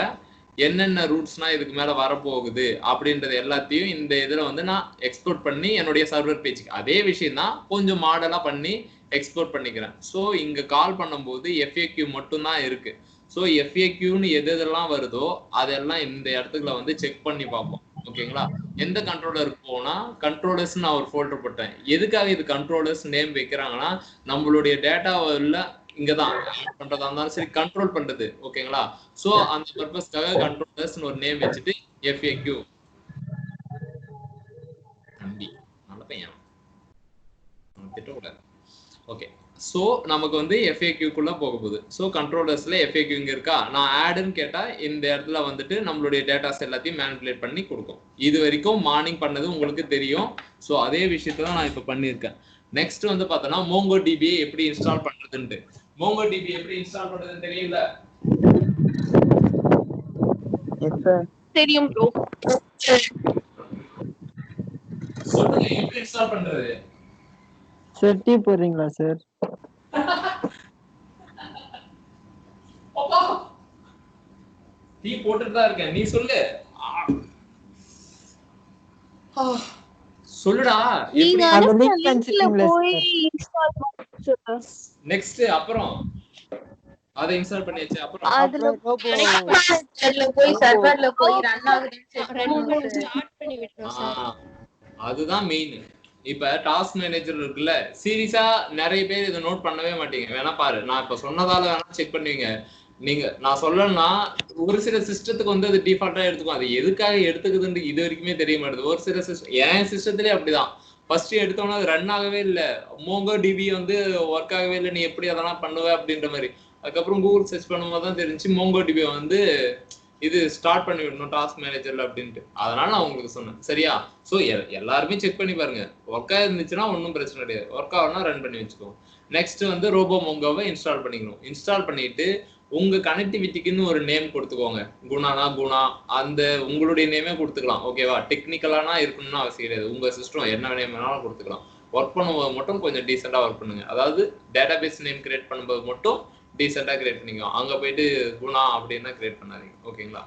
என்னென்ன ரூட்ஸ்னா இதுக்கு மேல வரப்போகுது அப்படின்றது எல்லாத்தையும் இந்த இதுல வந்து நான் எக்ஸ்போர்ட் பண்ணி என்னுடைய சர்வர் பேஜுக்கு அதே விஷயம் தான் கொஞ்சம் மாடலா பண்ணி எக்ஸ்போர்ட் பண்ணிக்கிறேன். ஸோ இங்க கால் பண்ணும்போது எஃப்ஏக்யூ மட்டும் தான் இருக்கு. ஸோ எஃப்ஏக்யூன்னு எதெல்லாம் வருதோ அதெல்லாம் இந்த இடத்துக்குள்ள வந்து செக் பண்ணி பார்ப்போம். ஓகேங்களா? எந்த கண்ட்ரோலருக்கு போனா கண்ட்ரோலர்ஸ் நான் ஒரு ஃபோல்டர் போட்டேன். எதுக்காக இது கண்ட்ரோலர்ஸ் நேம் வைக்கிறாங்கன்னா நம்மளுடைய டேட்டாவில் இங்கதான் பண்றதா இருந்தாலும் சரி கண்ட்ரோல் பண்றது. ஓகேங்களா? சோ அந்த பர்பஸ்க்காக கண்ட்ரோலர்ஸ் ஒரு நேம் வச்சுட்டு எஃப்ஏக்யூ தம்பி நல்ல பையன் திட்டக்கூடாது. ஓகே, சோ நமக்கு வந்து எஃப்ஏக்யூக்குள்ள போக போகுது. சோ கண்ட்ரோலர்ஸ்ல எஃப்ஏக்யூ இங்க இருக்கா, நான் ஆடுன்னு கேட்டா இந்த இடத்துல வந்துட்டு நம்மளுடைய டேட்டாஸ் எல்லாத்தையும் மேனிபுலேட் பண்ணி கொடுக்கும். இது வரைக்கும் மார்னிங் பண்ணது உங்களுக்கு தெரியும். சோ அதே விஷயத்த தான் நான் இப்ப பண்ணியிருக்கேன். நெக்ஸ்ட் வந்து பார்த்தோன்னா MongoDB எப்படி இன்ஸ்டால் பண்றதுன்ட்டு. MongoDB எப்படி இன்ஸ்டால் பண்றதுன்னு தெரியல? தெரியும் ப்ரோ. சொல்லுங்க எப்படி இன்ஸ்டால் பண்றது? சார் டீ போடுறீங்களா சார்? டீ போட்டுட்டு தான் இருக்கேன், நீ சொல்லு. சொல்லுடா. நீங்க அந்த அனுப்புன லிங்க் லிங்க்ல அனுப்பிச்சிட்டீங்களா போய் சார்? இன்ஸ்டால் பண்ணுங்க. நெக்ஸ்ட் அப்புறம் அதை இன்ஸ்டால் பண்ணியாச்சு. அப்புறம் அதுல அதுல போய் சர்வர்ல போய் ரன் ஆகுதுன்னு செக் பண்ணனும் ஸ்டார்ட் பண்ணி விட்டுறோம் சார். அதுதான் மெயின். இப்ப டாஸ்க் மேனேஜர் இருக்குல்ல, சீரியஸா நிறைய பேர் இதை நோட் பண்ணவே மாட்டீங்க. வேணா பாரு, நான் இப்ப சொன்னதால வேணா செக் பண்ணுவீங்க. நீங்க நான் சொல்லணும்னா ஒரு சில சிஸ்டத்துக்கு வந்து அது டிஃபால்ட்டா எடுத்துக்கும். அது எதுக்காக எடுத்துக்குதுன்னு இது வரைக்குமே தெரிய மாட்டேது. ஒரு சில சிஸ்டம் என் சிஸ்டத்திலே அப்படிதான். ஃபர்ஸ்ட் எடுத்தோம்னா அது ரன் ஆகவே இல்லை. MongoDB வந்து ஒர்க் ஆகவே இல்லை, நீ எப்படி அதெல்லாம் பண்ணுவ அப்படின்ற மாதிரி. அதுக்கப்புறம் கூகுள் சர்ச் பண்ணும்போது தான் தெரிஞ்சு MongoDB வந்து இது ஸ்டார்ட் பண்ணி விடணும் டாஸ்க் மேனேஜர்ல அப்படின்ட்டு. அதனால நான் உங்களுக்கு சொன்னேன். சரியா? ஸோ எல்லாருமே செக் பண்ணி பாருங்க. ஒர்க்கா இருந்துச்சுன்னா ஒன்றும் பிரச்சனை கிடையாது. ஒர்க் ஆகணும்னா ரன் பண்ணி வச்சுக்கோங்க. நெக்ஸ்ட் வந்து RoboMongoவை இன்ஸ்டால் பண்ணிக்கணும். இன்ஸ்டால் பண்ணிட்டு உங்க கனெக்டிவிட்டிக்குன்னு ஒரு நேம் கொடுத்துக்கோங்க. குணானா குணா, அந்த உங்களுடைய நேமே கொடுத்துக்கலாம். ஓகேவா? டெக்னிக்கலானா இருக்கணும்னு அவசியம் கிடையாது. உங்க சிஸ்டம் என்ன நேம் வேணாலும் கொடுத்துக்கலாம். ஒர்க் பண்ணும்போது மட்டும் கொஞ்சம் டீசெண்டா ஒர்க் பண்ணுங்க. அதாவது டேட்டாபேஸ் நேம் கிரியேட் பண்ணும்போது மட்டும் டீசெண்டா கிரியேட் பண்ணிக்கோ. அங்க போயிட்டு குணா அப்படின்னா கிரியேட் பண்ணாதீங்க. ஓகேங்களா?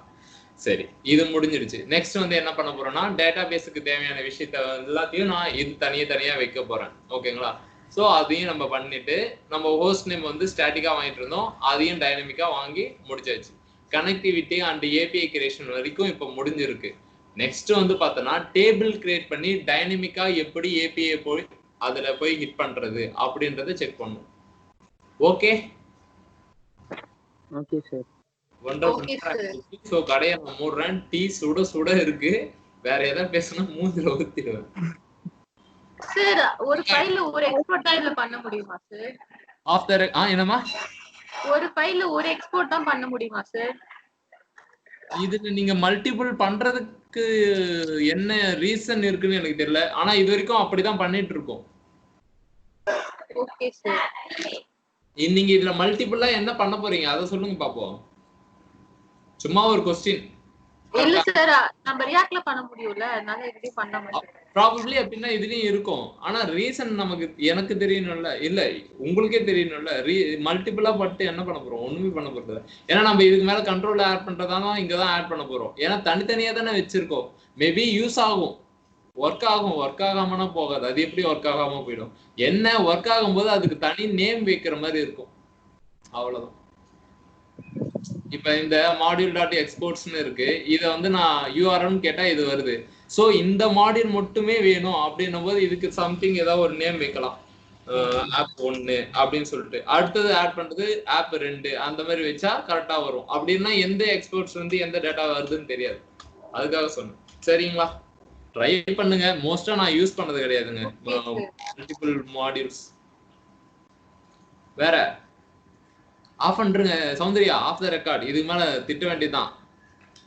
சரி, இது முடிஞ்சிடுச்சு. நெக்ஸ்ட் வந்து என்ன பண்ண போறேன்னா டேட்டாபேஸுக்கு தேவையான விஷயத்த எல்லாத்தையும் நான் இது தனியா வைக்க போறேன். ஓகேங்களா? ஸோ அதையும் நம்ம பண்ணிட்டு நம்ம ஹோஸ்ட் நேம் வந்து ஸ்டாட்டிக்கா வாங்கிட்டு இருந்தோம், அதையும் டைனமிக்கா வாங்கி முடிச்சாச்சு. கனெக்டிவிட்டி அண்ட் ஏபிஐ கிரியேஷன் வரைக்கும் இப்போ முடிஞ்சிருக்கு. நெக்ஸ்ட் வந்து பார்த்தோன்னா டேபிள் கிரியேட் பண்ணி டைனமிக்கா எப்படி ஏபிஐ போய் அதுல போய் ஹிட் பண்றது அப்படின்றத செக் பண்ணும். Okay okay sir. ஸோ கடையை நான் மூடுறேன். டீ சுட சுட இருக்கு. வேற ஏதாவது பேசினா மூஞ்சில ஊத்திடுவேன். சார் ஒரு ஃபைல்ல ஒரு எக்ஸ்போர்ட் தான் இதுல பண்ண முடியுமா சார்? ஆஃப்டர் என்னமா ஒரு ஃபைல்ல ஒரு எக்ஸ்போர்ட் தான் பண்ண முடியுமா சார்? இதுல நீங்க மல்டிபிள் பண்றதுக்கு என்ன ரீசன் இருக்குன்னு எனக்கு தெரியல. ஆனா இது வரைக்கும் அப்படிதான் பண்ணிட்டு இருக்கோம். Okay sir. நீங்க இதுல மல்டிபிளா என்ன பண்ண போறீங்க அதை சொல்லுங்க பாப்போம். சும்மா ஒரு क्वेश्चन. இல்ல சார், நம்ம ரியாக்ட்ல பண்ண முடியும்ல, அதனால இப்படி பண்ண மாட்டேன். ப்ராபபிலி அப்படின்னா இதுலயும் இருக்கும். ஆனா ரீசன் எனக்கு தெரியணும்ல, இல்ல உங்களுக்கே தெரியணும்ல. மல்டிபிளா பட்டு என்ன பண்ண போறோம்? ஒண்ணுமே பண்ண போறது. ஏன்னா நம்ம இதுக்கு மேல கண்ட்ரோல் ஆட் பண்றதானா இங்கதான் ஆட் பண்ண போறோம். ஏன்னா தனித்தனியா தானே வச்சிருக்கோம். மேபி யூஸ் ஆகும், ஒர்க் ஆகும். ஒர்க் ஆகாமனா போகாது. அது எப்படி ஒர்க் ஆகாம போயிடும்? என்ன ஒர்க் ஆகும்போது அதுக்கு தனி நேம் வைக்கிற மாதிரி இருக்கும். அவ்வளவுதான். இப்ப இந்த module.exportsன்னு இருக்கு. இதை வந்து நான் URL கேட்டா இது வருது. சோ இந்த மாடியூல் மட்டுமே வேணும் அப்படின்னும் போது இதுக்கு சம்திங் ஏதாவது ஒரு நேம் வைக்கலாம். ஆப் 1 அப்படின்னு சொல்லிட்டு அடுத்தது ஆட் பண்றது ஆப் 2 அந்த மாதிரி வச்சா கரெக்டா வரும். அப்படின்னா எந்த எக்ஸ்போர்ட்ஸ் வந்து எந்த டேட்டா வருதுன்னு தெரியாது. அதுக்காக சொன்னேன். சரிங்களா? ட்ரை பண்ணுங்க. மோஸ்டா நான் யூஸ் பண்ணது கிடையாதுங்க மல்டிபிள் மாடியூல்ஸ். வேற ஆஃப் பண்றேங்க சௌந்தர்யா, ஆஃப் த ரெக்கார்ட். இதுக்கு மேல திட்ட வேண்டியதுதான்.